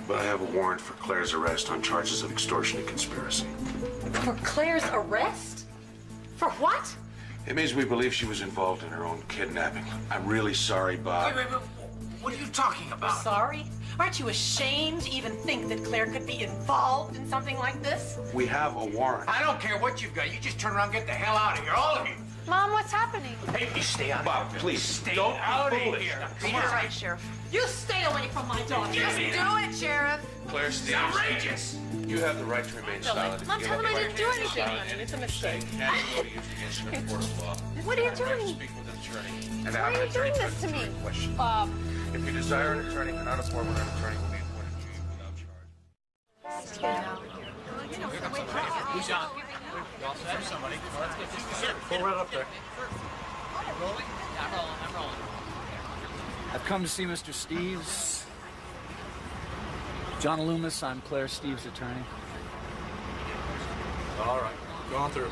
But I have a warrant for Claire's arrest on charges of extortion and conspiracy. For Claire's arrest? For what? It means we believe she was involved in her own kidnapping. I'm really sorry, Bob. Wait. What are you talking about? Sorry? Aren't you ashamed to even think that Claire could be involved in something like this? We have a warrant. I don't care what you've got. You just turn around and get the hell out of here, all of you. Mom, what's happening? Hey, you stay out of Bob, here. please, Stay don't out be of foolish. here. You're right, Sheriff. You stay away from my daughter. Just Do it, Sheriff. Claire, It's stay. outrageous. You have the right to remain silent. Mom, tell him I didn't do anything. It's a mistake. What are you doing? And Why are you doing this to me? Bob. If you desire an attorney, cannot afford one, an attorney will be appointed to you without charge. Who's on? You all set? Somebody. Let's get this. Pull right up there. Are you rolling? Yeah, I'm rolling. I've come to see Mr. Steves. John Loomis, I'm Claire Steves' attorney. All right. Go on through.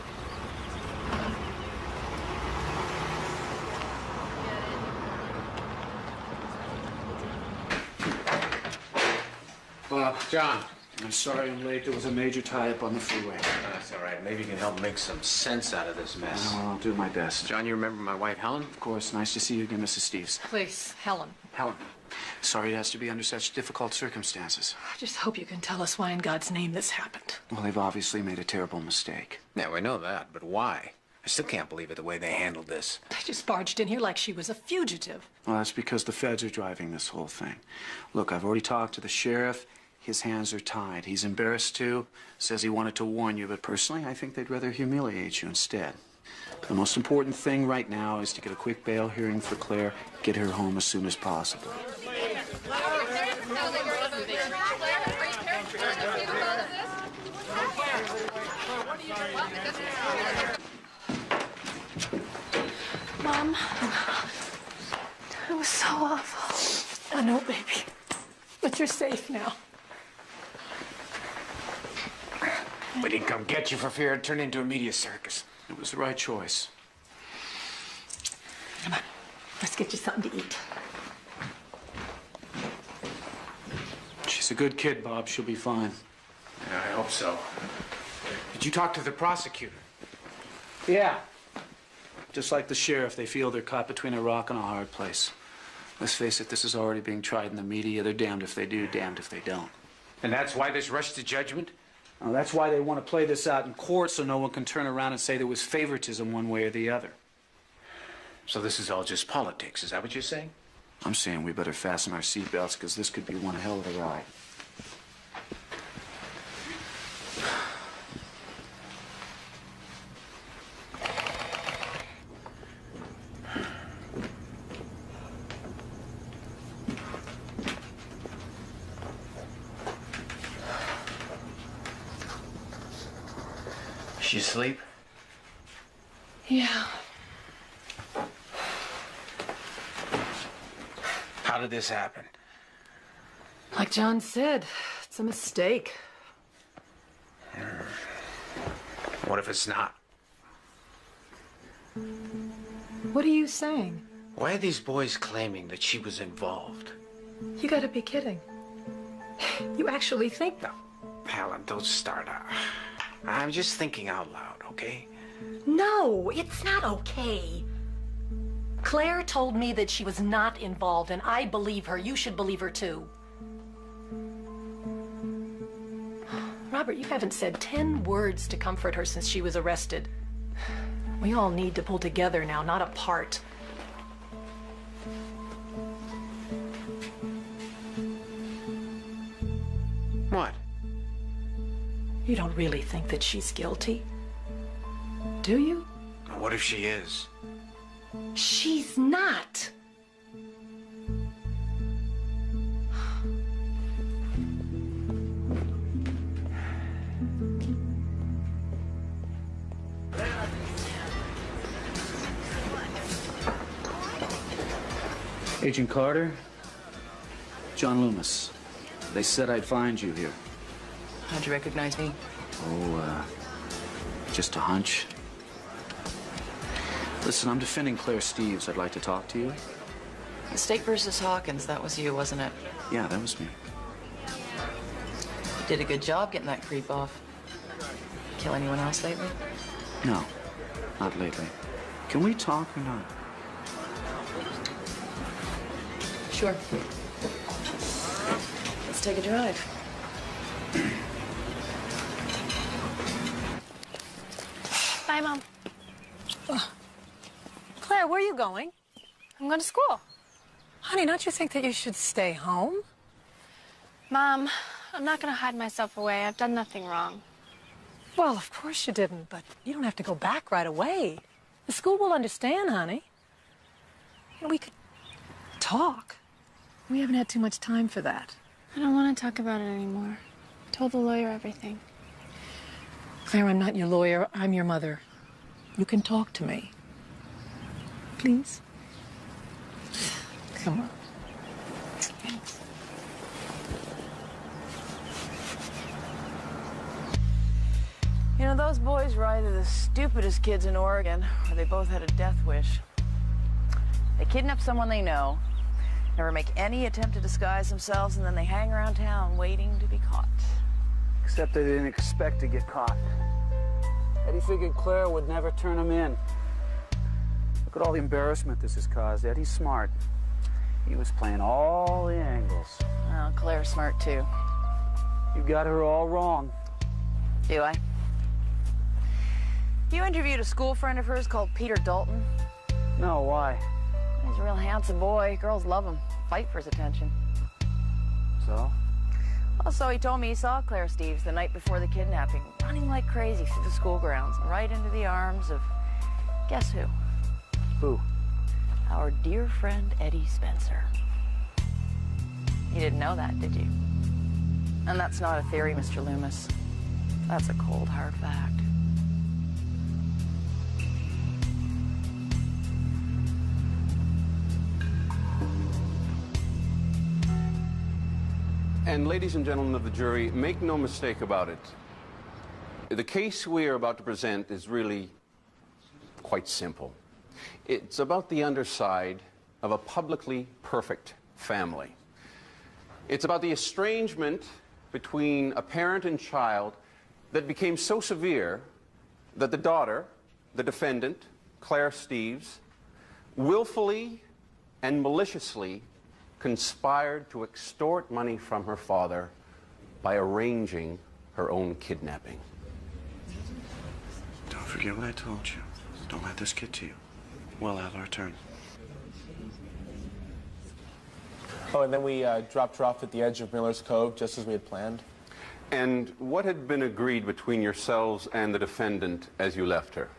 John. I'm sorry I'm late. There was a major tie-up on the freeway. That's all right. Maybe you can help make some sense out of this mess. Well, I'll do my best. John, you remember my wife, Helen? Of course. Nice to see you again, Mrs. Steves. Please, Helen. Helen, sorry it has to be under such difficult circumstances. I just hope you can tell us why in God's name this happened. Well, they've obviously made a terrible mistake. Yeah, we know that, but why? I still can't believe it the way they handled this. They just barged in here like she was a fugitive. Well, that's because the feds are driving this whole thing. Look, I've already talked to the sheriff. His hands are tied. He's embarrassed too. Says he wanted to warn you, but personally, I think they'd rather humiliate you instead. The most important thing right now is to get a quick bail hearing for Claire, get her home as soon as possible. Mom, it was so awful. I know, baby. But you're safe now. We didn't come get you for fear it turned into a media circus. It was the right choice. Come on, let's get you something to eat. She's a good kid, Bob. She'll be fine. Yeah, I hope so. Did you talk to the prosecutor? Yeah. Just like the sheriff, they feel they're caught between a rock and a hard place. Let's face it, this is already being tried in the media. They're damned if they do, damned if they don't. And that's why this rush to judgment? Well, that's why they want to play this out in court so no one can turn around and say there was favoritism one way or the other. So this is all just politics, is that what you're saying? I'm saying we better fasten our seatbelts because this could be one hell of a ride. She asleep? Yeah. How did this happen? Like John said, it's a mistake. What if it's not? What are you saying? Why are these boys claiming that she was involved? You gotta be kidding. You actually think that? Helen, don't start out. I'm just thinking out loud, okay? No, it's not okay. Claire told me that she was not involved, and I believe her. You should believe her, too. Robert, you haven't said 10 words to comfort her since she was arrested. We all need to pull together now, not apart. What? You don't really think that she's guilty, do you? What if she is? She's not. Agent Carter, John Loomis. They said I'd find you here. How'd you recognize me? Oh, just a hunch. Listen, I'm defending Claire Steves. I'd like to talk to you. The State versus Hawkins, that was you, wasn't it? Yeah, that was me. You did a good job getting that creep off. Kill anyone else lately? No, not lately. Can we talk or not? Sure. Let's take a drive. Bye, Mom. Claire, where are you going? I'm going to school. Honey, don't you think that you should stay home? Mom, I'm not going to hide myself away. I've done nothing wrong. Well, of course you didn't, but you don't have to go back right away. The school will understand, honey. You know, we could talk. We haven't had too much time for that. I don't want to talk about it anymore. I told the lawyer everything. Claire, I'm not your lawyer. I'm your mother. You can talk to me. Please? Come on. Thanks. You know, those boys were either the stupidest kids in Oregon, or they both had a death wish. They kidnap someone they know, never make any attempt to disguise themselves, and then they hang around town waiting to be caught. Except they didn't expect to get caught. Eddie figured Claire would never turn him in. Look at all the embarrassment this has caused. Eddie's smart. He was playing all the angles. Oh, Claire's smart, too. You got her all wrong. Do I? You interviewed a school friend of hers called Peter Dalton. No, why? He's a real handsome boy. Girls love him. Fight for his attention. So? Well, so he told me he saw Claire Steves the night before the kidnapping, running like crazy through the school grounds, right into the arms of, guess who? Who? Our dear friend Eddie Spencer. You didn't know that, did you? And that's not a theory, Mr. Loomis. That's a cold, hard fact. And ladies and gentlemen of the jury, make no mistake about it. The case we are about to present is really quite simple. It's about the underside of a publicly perfect family. It's about the estrangement between a parent and child that became so severe that the daughter, the defendant, Claire Steves, willfully and maliciously conspired to extort money from her father by arranging her own kidnapping. Don't forget what I told you. Don't let this get to you. Well, Al, our turn. Oh, and then we dropped her off at the edge of Miller's Cove, just as we had planned. And what had been agreed between yourselves and the defendant as you left her?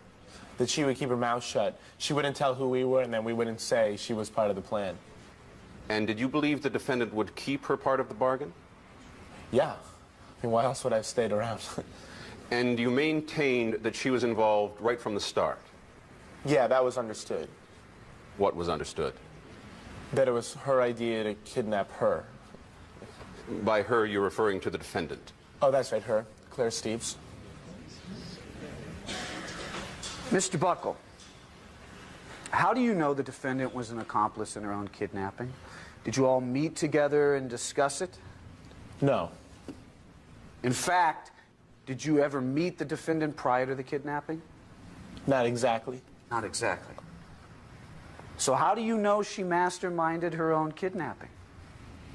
That she would keep her mouth shut. She wouldn't tell who we were, and then we wouldn't say she was part of the plan. And did you believe the defendant would keep her part of the bargain? Yeah. I mean, why else would I have stayed around? And you maintained that she was involved right from the start? Yeah, that was understood. What was understood? That it was her idea to kidnap her. By her, you're referring to the defendant? Oh, that's right, her. Claire Steves. Mr. Buckle, how do you know the defendant was an accomplice in her own kidnapping? Did you all meet together and discuss it? No. In fact, did you ever meet the defendant prior to the kidnapping? Not exactly. Not exactly. So how do you know she masterminded her own kidnapping?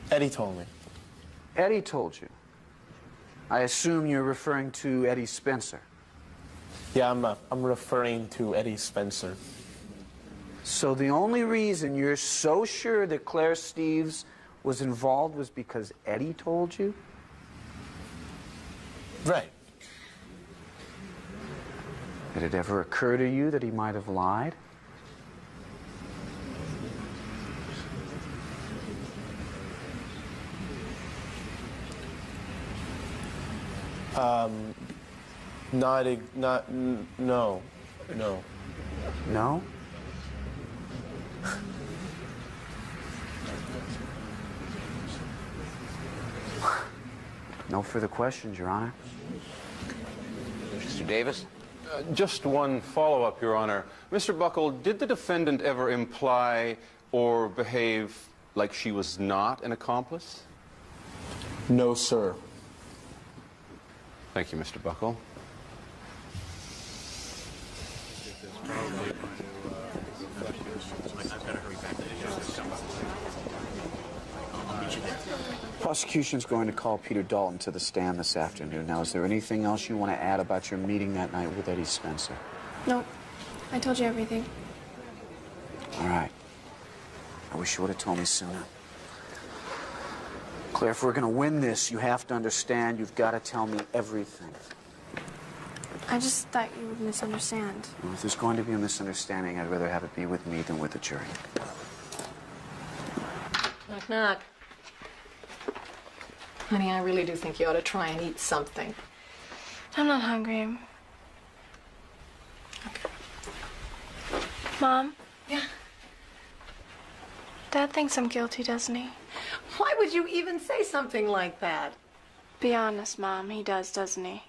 Eddie told me. Eddie told you? I assume you're referring to Eddie Spencer. Yeah, I'm referring to Eddie Spencer. So the only reason you're so sure that Claire Steves was involved was because Eddie told you? Right. Did it ever occur to you that he might have lied? No. No? No further questions, Your Honor. Mr. Davis? Just one follow-up, Your Honor. Mr. Buckle, did the defendant ever imply or behave like she was not an accomplice? No, sir. Thank you, Mr. Buckle. Prosecution's going to call Peter Dalton to the stand this afternoon. Now, is there anything else you want to add about your meeting that night with Eddie Spencer? Nope. I told you everything. All right. I wish you would have told me sooner. Claire, if we're going to win this, you have to understand you've got to tell me everything. I just thought you would misunderstand. Well, if there's going to be a misunderstanding, I'd rather have it be with me than with the jury. Knock, knock. Honey, I really do think you ought to try and eat something. I'm not hungry. Okay. Mom? Yeah? Dad thinks I'm guilty, doesn't he? Why would you even say something like that? Be honest, Mom. He does, doesn't he?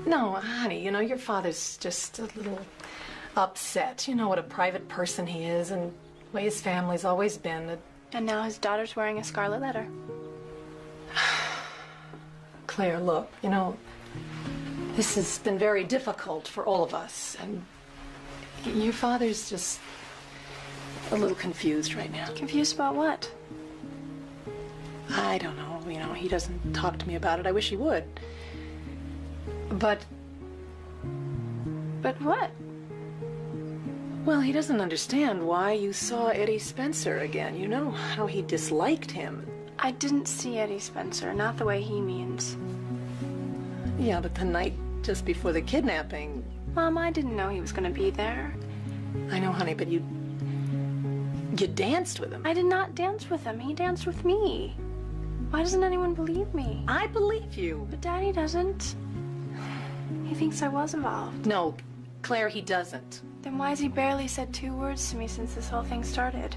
No, honey, you know, your father's just a little upset. You know what a private person he is and the way his family's always been. And now his daughter's wearing a scarlet letter. Claire, look, you know, this has been very difficult for all of us, and your father's just a little confused right now. Confused about what? I don't know, you know, he doesn't talk to me about it. I wish he would. But what? Well, he doesn't understand why you saw Eddie Spencer again. You know how he disliked him. I didn't see Eddie Spencer, not the way he means. Yeah, but the night just before the kidnapping. Mom, I didn't know he was going to be there. I know, honey, but you danced with him. I did not dance with him. He danced with me. Why doesn't anyone believe me? I believe you. But Daddy doesn't. He thinks I was involved. No, Claire, he doesn't. Then why has he barely said 2 words to me since this whole thing started?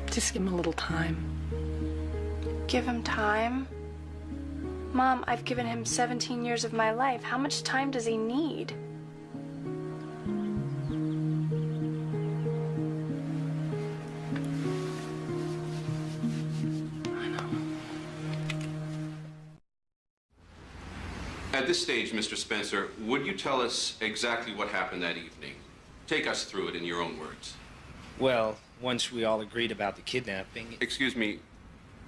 Just give him a little time. Give him time? Mom, I've given him 17 years of my life. How much time does he need? At this stage, Mr. Spencer, would you tell us exactly what happened that evening? Take us through it in your own words. Well, once we all agreed about the kidnapping... Excuse me,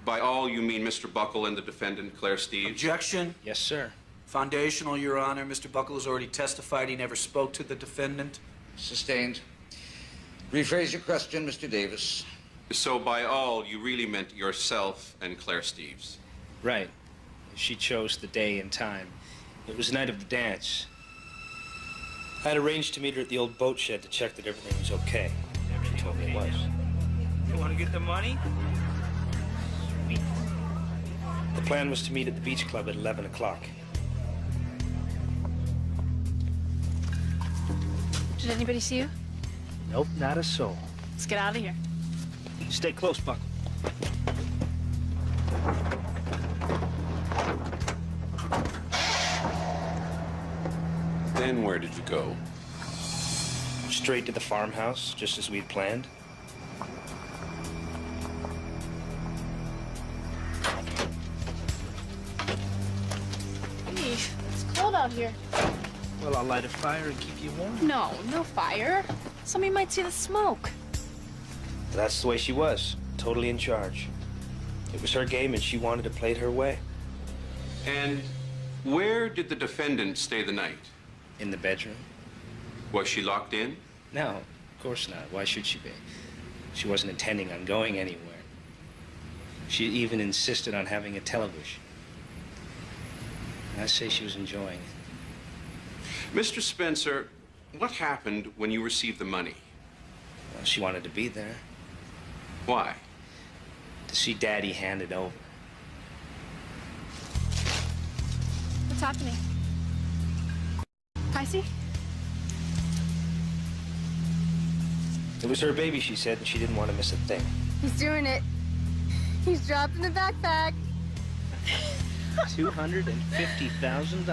by all you mean Mr. Buckle and the defendant, Claire Steves? Objection. Yes, sir. Foundational, Your Honor. Mr. Buckle has already testified he never spoke to the defendant. Sustained. Rephrase your question, Mr. Davis. So by all, you really meant yourself and Claire Steves? Right. She chose the day and time. It was the night of the dance. I had arranged to meet her at the old boat shed to check that everything was okay. She told me it was. You want to get the money? Sweet. The plan was to meet at the beach club at 11 o'clock. Did anybody see you? Nope, not a soul. Let's get out of here. Stay close, Buckle. Then where did you go? Straight to the farmhouse, just as we'd planned. Hey, it's cold out here. Well, I'll light a fire and keep you warm. No, no fire. Somebody might see the smoke. That's the way she was, totally in charge. It was her game and she wanted to play it her way. And where did the defendant stay the night? In the bedroom. Was she locked in? No, of course not. Why should she be? She wasn't intending on going anywhere. She even insisted on having a television. I say she was enjoying it. Mr. Spencer, what happened when you received the money? Well, she wanted to be there. Why? To see Daddy hand it over. What's happening? Pricey? It was her baby, she said, and she didn't want to miss a thing. He's doing it. He's dropping the backpack. $250,000.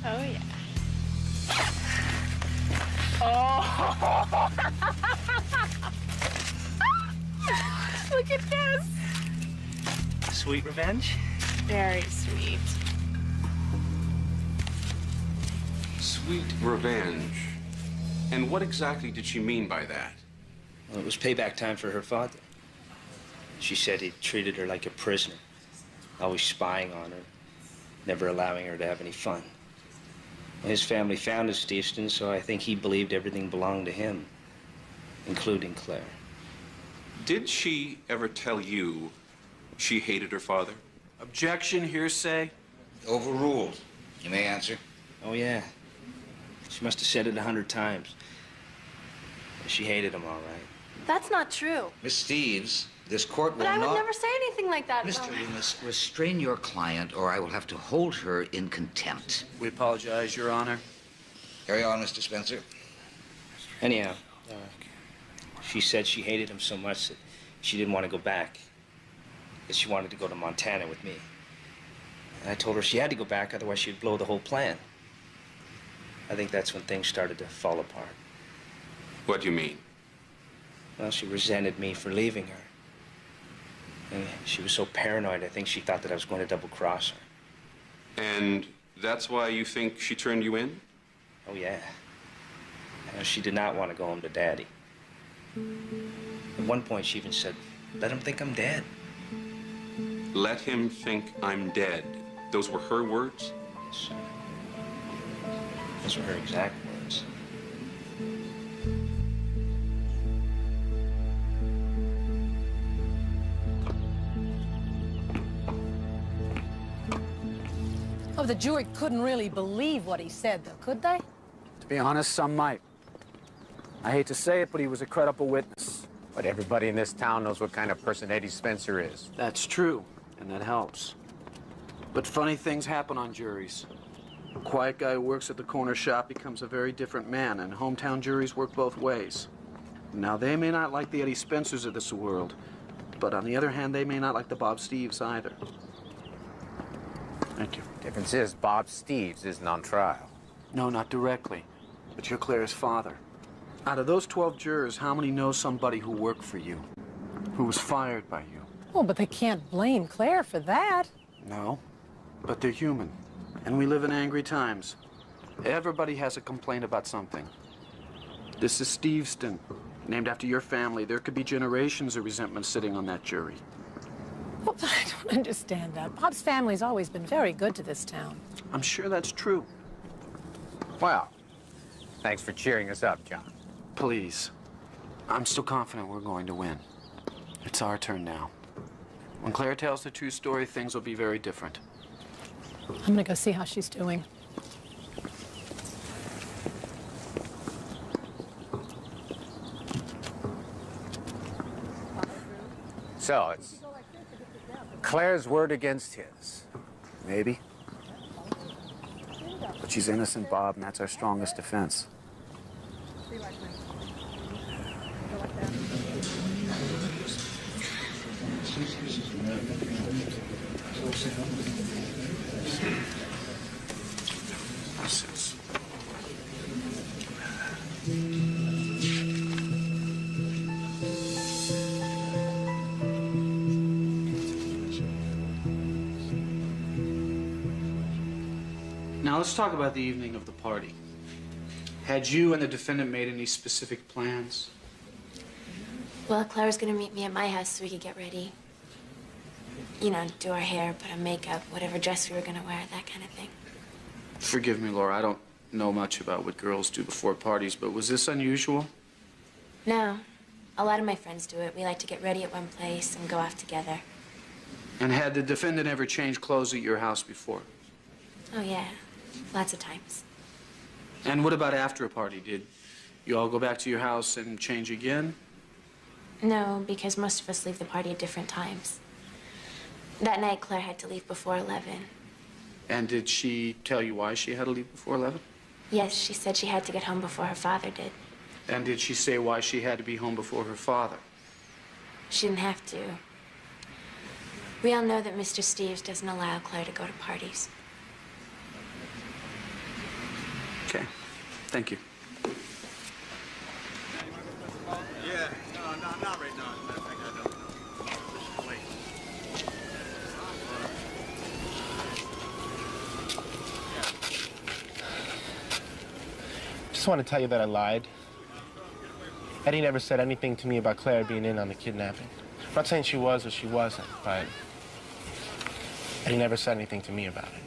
Oh, yeah. Oh! Look at this. Sweet revenge? Very sweet. Sweet revenge. And what exactly did she mean by that? Well, it was payback time for her father. She said he treated her like a prisoner, always spying on her, never allowing her to have any fun. His family founded Steveston, so I think he believed everything belonged to him, including Claire. Did she ever tell you she hated her father? Objection, hearsay. Overruled. You may answer. Oh, yeah. She must have said it 100 times. She hated him, all right. That's not true. Miss Steves, this court will But I would not... never say anything like that. Mister, Mom. you must restrain your client, or I will have to hold her in contempt. We apologize, Your Honor. Carry on, Mr. Spencer. Anyhow, she said she hated him so much that she didn't want to go back. That she wanted to go to Montana with me. And I told her she had to go back, otherwise she'd blow the whole plan. I think that's when things started to fall apart. What do you mean? Well, she resented me for leaving her. And she was so paranoid, I think she thought that I was going to double-cross her. And that's why you think she turned you in? Oh, yeah. She did not want to go home to Daddy. At one point, she even said, "Let him think I'm dead." Let him think I'm dead. Those were her words? Yes, sir. Those were her exact words. Oh, the jury couldn't really believe what he said, though, could they? To be honest, some might. I hate to say it, but he was a credible witness. But everybody in this town knows what kind of person Eddie Spencer is. That's true, and that helps. But funny things happen on juries. A quiet guy who works at the corner shop becomes a very different man, and hometown juries work both ways. Now, they may not like the Eddie Spencers of this world, but on the other hand, they may not like the Bob Steves either. Thank you. Difference is, Bob Steves isn't on trial. No, not directly, but you're Claire's father. Out of those 12 jurors, how many know somebody who worked for you, who was fired by you? Oh, but they can't blame Claire for that. No, but they're human, and we live in angry times. Everybody has a complaint about something. This is Steveston, named after your family. There could be generations of resentment sitting on that jury. Well, I don't understand that. Bob's family's always been very good to this town. I'm sure that's true. Well, thanks for cheering us up, John. Please. I'm still confident we're going to win. It's our turn now. When Claire tells the true story, things will be very different. I'm gonna go see how she's doing. So, it's Claire's word against his. Maybe. But she's innocent, Bob, and that's our strongest defense. Now let's talk about the evening of the party. Had you and the defendant made any specific plans? Well, Claire was gonna meet me at my house so we could get ready. You know, do our hair, put on makeup, whatever dress we were gonna wear, that kind of thing. Forgive me, Laura, I don't know much about what girls do before parties, but was this unusual? No. A lot of my friends do it. We like to get ready at one place and go off together. And had the defendant ever changed clothes at your house before? Oh, yeah. Lots of times. And what about after a party? Did you all go back to your house and change again? No, because most of us leave the party at different times. That night, Claire had to leave before 11. And did she tell you why she had to leave before 11? Yes, she said she had to get home before her father did. And did she say why she had to be home before her father? She didn't have to. We all know that Mr. Steves doesn't allow Claire to go to parties. Okay. Thank you. Yeah, no, not right now. As a matter of fact, I don't know. This is late. Just want to tell you that I lied. Eddie never said anything to me about Claire being in on the kidnapping. I'm not saying she was or she wasn't, but Eddie never said anything to me about it.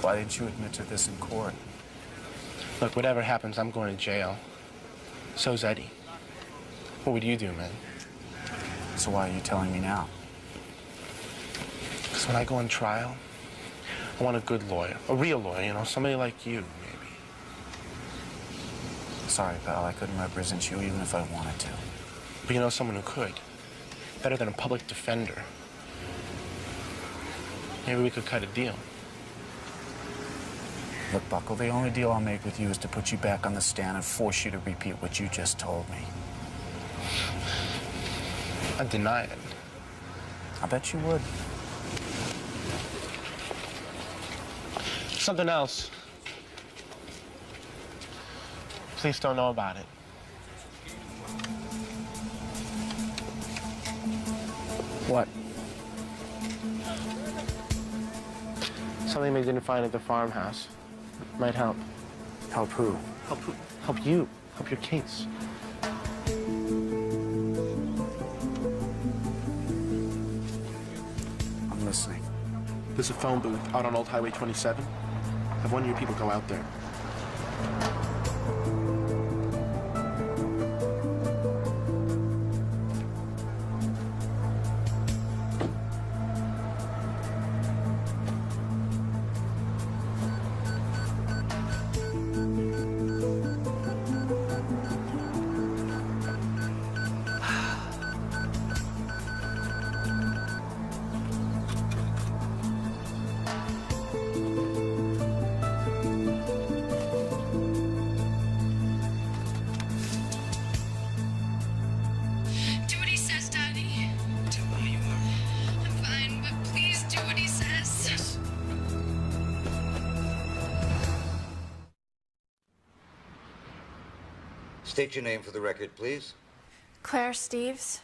Why didn't you admit to this in court? Look, whatever happens, I'm going to jail. So's Eddie. What would you do, man? So why are you telling me now? Because when I go on trial, I want a good lawyer, a real lawyer, you know, somebody like you, maybe. Sorry, pal, I couldn't represent you even if I wanted to. But you know someone who could. Better than a public defender. Maybe we could cut a deal. Look, Buckle, the only deal I'll make with you is to put you back on the stand and force you to repeat what you just told me. I'd deny it. I bet you would. Something else. Please don't know about it. What? Something they didn't find at the farmhouse. Might help. Help who? Help who? Help you. Help your case. I'm listening. There's a phone booth out on Old Highway 27. Have one of your people go out there. Do what he says, Daddy. Tell me how you are. I'm fine, but please do what he says. Yes. State your name for the record, please. Claire Steves.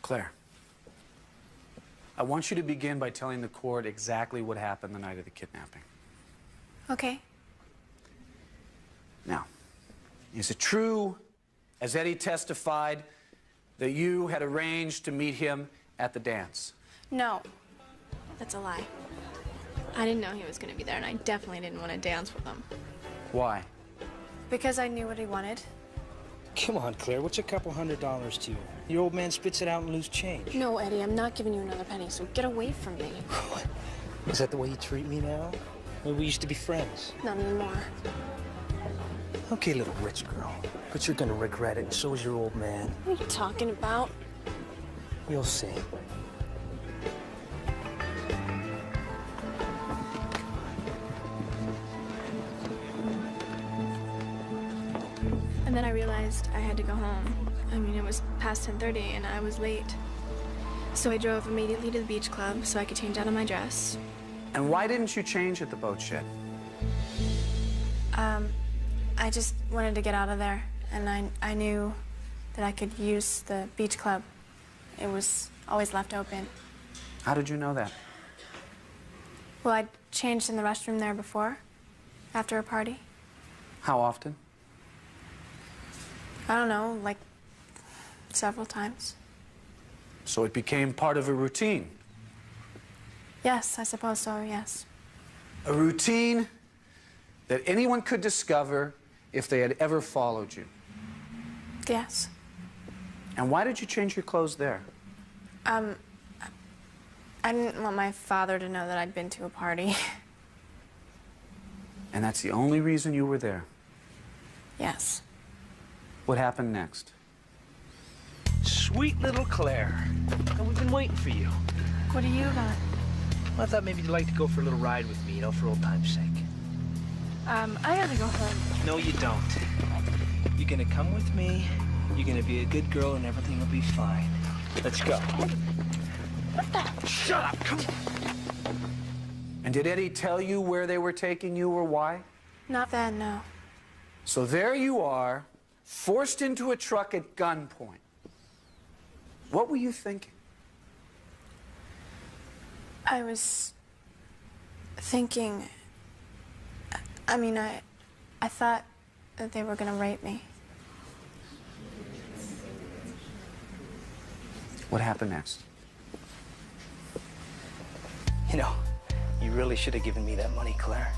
Claire, I want you to begin by telling the court exactly what happened the night of the kidnapping. Okay. Now, is it true, as Eddie testified, that you had arranged to meet him at the dance? No, that's a lie. I didn't know he was going to be there, and I definitely didn't want to dance with him. Why? Because I knew what he wanted. Come on, Claire, what's a couple $100 to you? Your old man spits it out and lose change. No, Eddie, I'm not giving you another penny, so get away from me. Is that the way you treat me now? Well, we used to be friends. Not anymore. Okay, little rich girl, but you're gonna regret it, and so is your old man. What are you talking about? You'll see. And then I realized I had to go home. I mean, it was past 10:30 and I was late. So I drove immediately to the beach club so I could change out of my dress. And why didn't you change at the boat shed? I just wanted to get out of there, and I knew that I could use the beach club. It was always left open. How did you know that? Well, I changed in the restroom there before, after a party. How often? I don't know, like several times. So it became part of a routine. Yes, I suppose so, yes. A routine that anyone could discover if they had ever followed you. Yes. And why did you change your clothes there? I didn't want my father to know that I'd been to a party. And that's the only reason you were there? Yes. What happened next? Sweet little Claire. And we've been waiting for you. What do you got? Well, I thought maybe you'd like to go for a little ride with me, you know, for old time's sake. I gotta go home. No, you don't. You're gonna come with me, you're gonna be a good girl, and everything will be fine. Let's go. Shut up, come on. And did Eddie tell you where they were taking you or why? Not that, no. So there you are, forced into a truck at gunpoint. What were you thinking? I was thinking... I thought that they were gonna rape me. What happened next? You know, you really should have given me that money, Claire.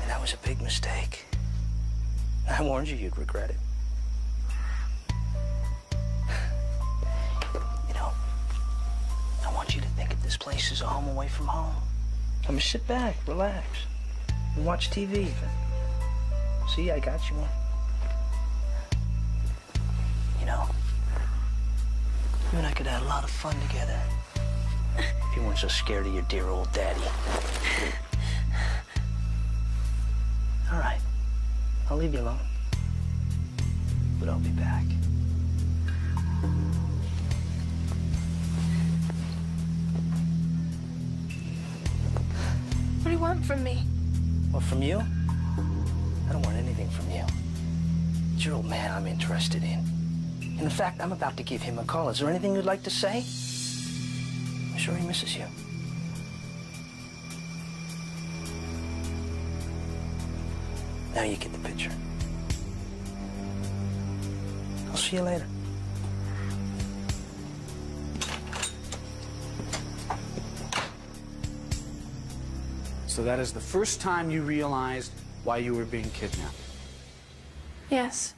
And that was a big mistake. I warned you you'd regret it. You know, I want you to think of this place as a home away from home. I'm gonna sit back, relax, and watch TV. See, I got you one. You know, you and I could have a lot of fun together. If you weren't so scared of your dear old daddy. All right, I'll leave you alone. But I'll be back. What do you want from me? Well, from you? I don't want anything from you. It's your old man I'm interested in. And in fact, I'm about to give him a call. Is there anything you'd like to say? I'm sure he misses you. Now you get the picture. I'll see you later. So that is the first time you realized why you were being kidnapped. Yes.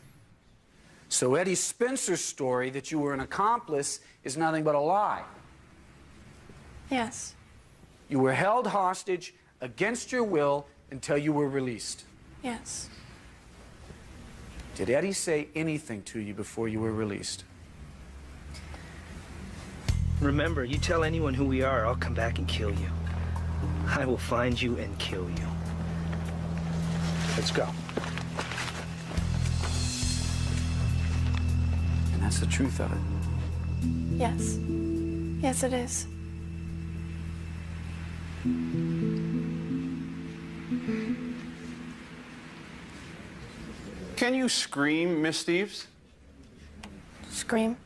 So Eddie Spencer's story that you were an accomplice is nothing but a lie. Yes. You were held hostage against your will until you were released. Yes. Did Eddie say anything to you before you were released? Remember, you tell anyone who we are, I'll come back and kill you. I will find you and kill you. Let's go. And that's the truth of it. Yes. Yes, it is. Can you scream, Miss Steves? Scream?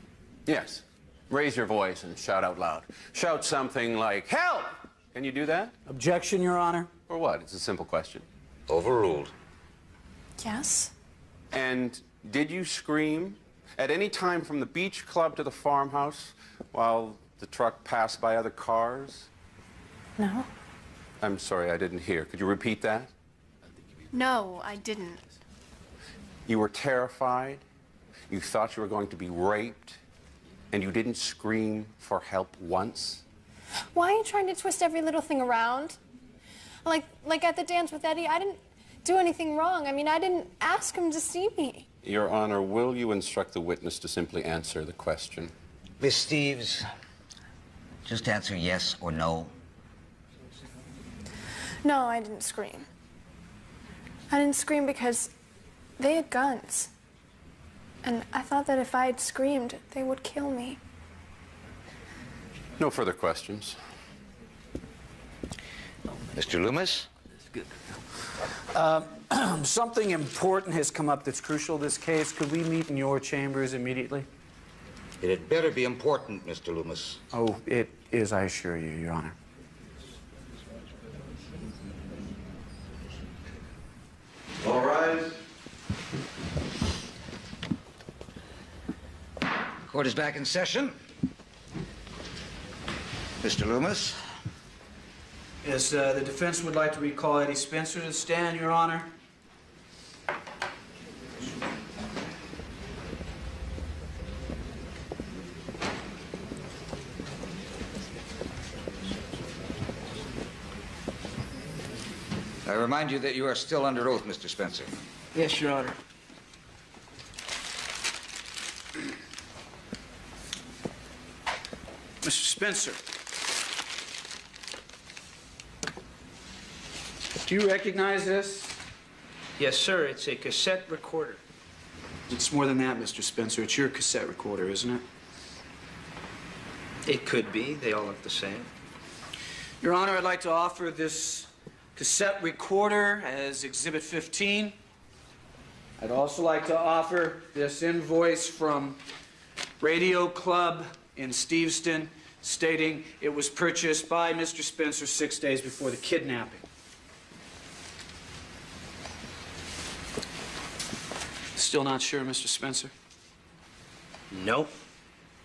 Yes. Raise your voice and shout out loud. Shout something like, help! Can you do that? Objection, Your Honor. Or what? It's a simple question. Overruled. Yes. And did you scream at any time from the beach club to the farmhouse while the truck passed by other cars? No. I'm sorry, I didn't hear. Could you repeat that? No, I didn't. You were terrified, you thought you were going to be raped, and you didn't scream for help once? Why are you trying to twist every little thing around? Like at the dance with Eddie, I didn't do anything wrong. I didn't ask him to see me. Your Honor, will you instruct the witness to simply answer the question? Miss Steves, just answer yes or no. No, I didn't scream. I didn't scream because they had guns. And I thought that if I had screamed, they would kill me. No further questions. Mr. Loomis? Something important has come up that's crucial to this case. Could we meet in your chambers immediately? It had better be important, Mr. Loomis. Oh, it is, I assure you, Your Honor. All rise. Court is back in session. Mr. Loomis? Yes, the defense would like to recall Eddie Spencer to the stand, Your Honor. I remind you that you are still under oath, Mr. Spencer. Yes, Your Honor. Mr. Spencer. Do you recognize this? Yes, sir. It's a cassette recorder. It's more than that, Mr. Spencer. It's your cassette recorder, isn't it? It could be. They all look the same. Your Honor, I'd like to offer this cassette recorder as Exhibit 15. I'd also like to offer this invoice from Radio Club in Steveston stating it was purchased by Mr. Spencer 6 days before the kidnapping. Still not sure, Mr. Spencer? No.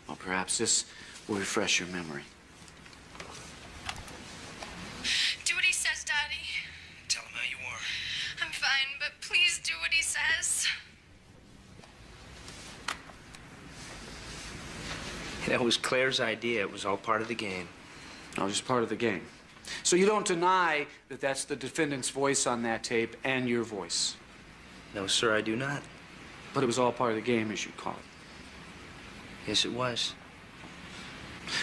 Well, perhaps this will refresh your memory. Do what he says, Daddy. Tell him how you are. I'm fine, but please do what he says. That was Claire's idea. It was all part of the game. Oh, just part of the game. So you don't deny that that's the defendant's voice on that tape and your voice? No, sir, I do not. But it was all part of the game, as you call it. Yes, it was.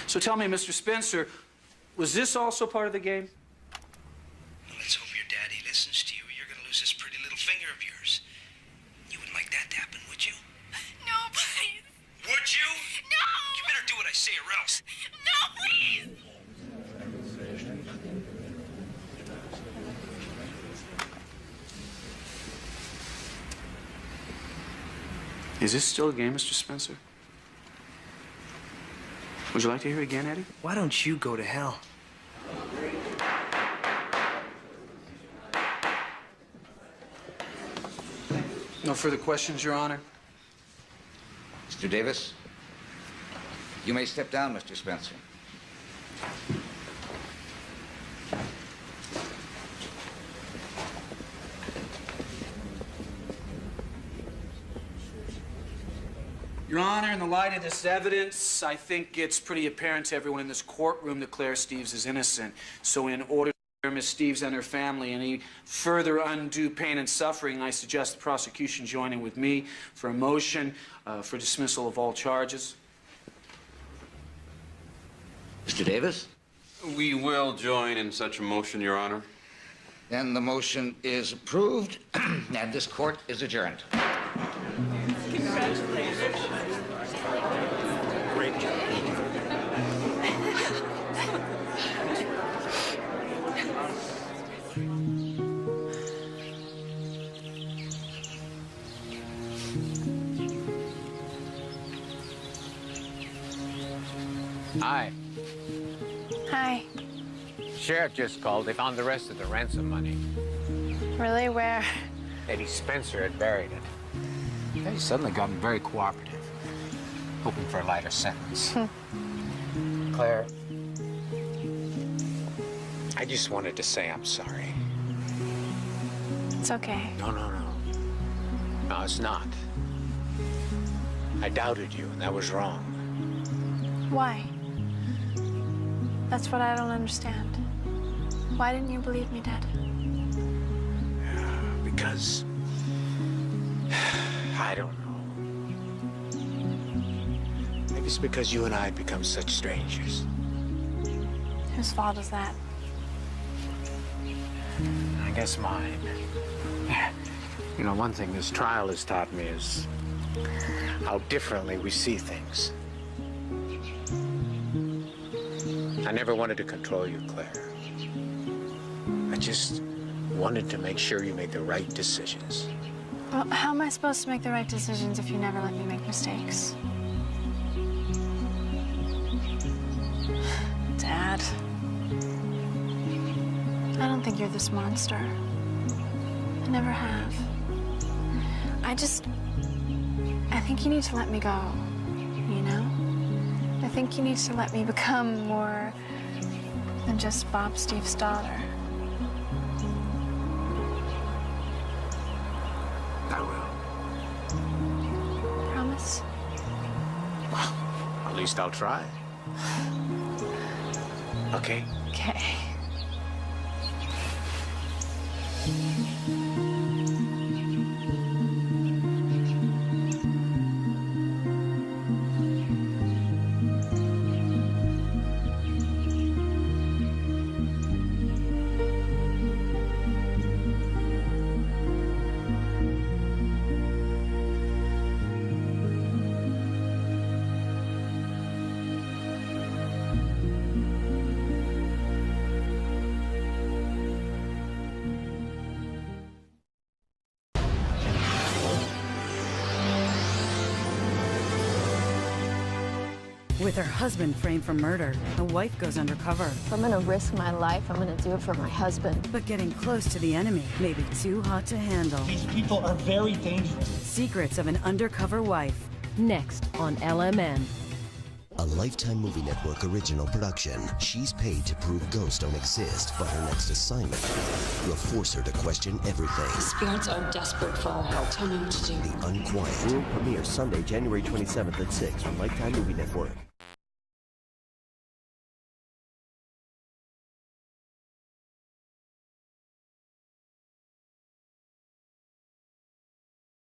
So tell me, Mr. Spencer, was this also part of the game? Let's hope your daddy listens to you, or you're gonna lose this pretty little finger of yours. You wouldn't like that to happen, would you? No, please. Would you? No! You better do what I say or else. No, please! Is this still a game, Mr. Spencer? Would you like to hear it again, Eddie? Why don't you go to hell? No further questions, Your Honor? Mr. Davis, you may step down, Mr. Spencer. Your Honor, in the light of this evidence, I think it's pretty apparent to everyone in this courtroom that Claire Steves is innocent. So in order to spare Miss Steves and her family any further undue pain and suffering, I suggest the prosecution join in with me for a motion for dismissal of all charges. Mr. Davis? We will join in such a motion, Your Honor. Then the motion is approved, and this court is adjourned. Congratulations. Great job. Hi. Hi. Sheriff just called. They found the rest of the ransom money. Really? Where? Eddie Spencer had buried it. Eddie suddenly gotten very cooperative, hoping for a lighter sentence. Claire, I just wanted to say I'm sorry. It's okay. No. No, it's not. I doubted you, and that was wrong. Why? That's what I don't understand. Why didn't you believe me, Dad? Because I don't know. Maybe it's because you and I had become such strangers. Whose fault is that? I guess mine. You know, one thing this trial has taught me is how differently we see things. I never wanted to control you, Claire. I just wanted to make sure you made the right decisions. Well, how am I supposed to make the right decisions if you never let me make mistakes? Dad. I don't think you're this monster. I never have. I think you need to let me go, you know? I think you need to let me become more than just Bob Steve's daughter. I will. Promise? Well, at least I'll try. Okay? Okay. With her husband framed for murder, the wife goes undercover. If I'm gonna risk my life, I'm gonna do it for my husband. But getting close to the enemy may be too hot to handle. These people are very dangerous. Secrets of an undercover wife. Next on LMN. A Lifetime Movie Network original production. She's paid to prove ghosts don't exist, but her next assignment will force her to question everything. Spirits are desperate for our help. Tell me what to do. The Unquiet. World premiere Sunday, January 27th at 6 on Lifetime Movie Network.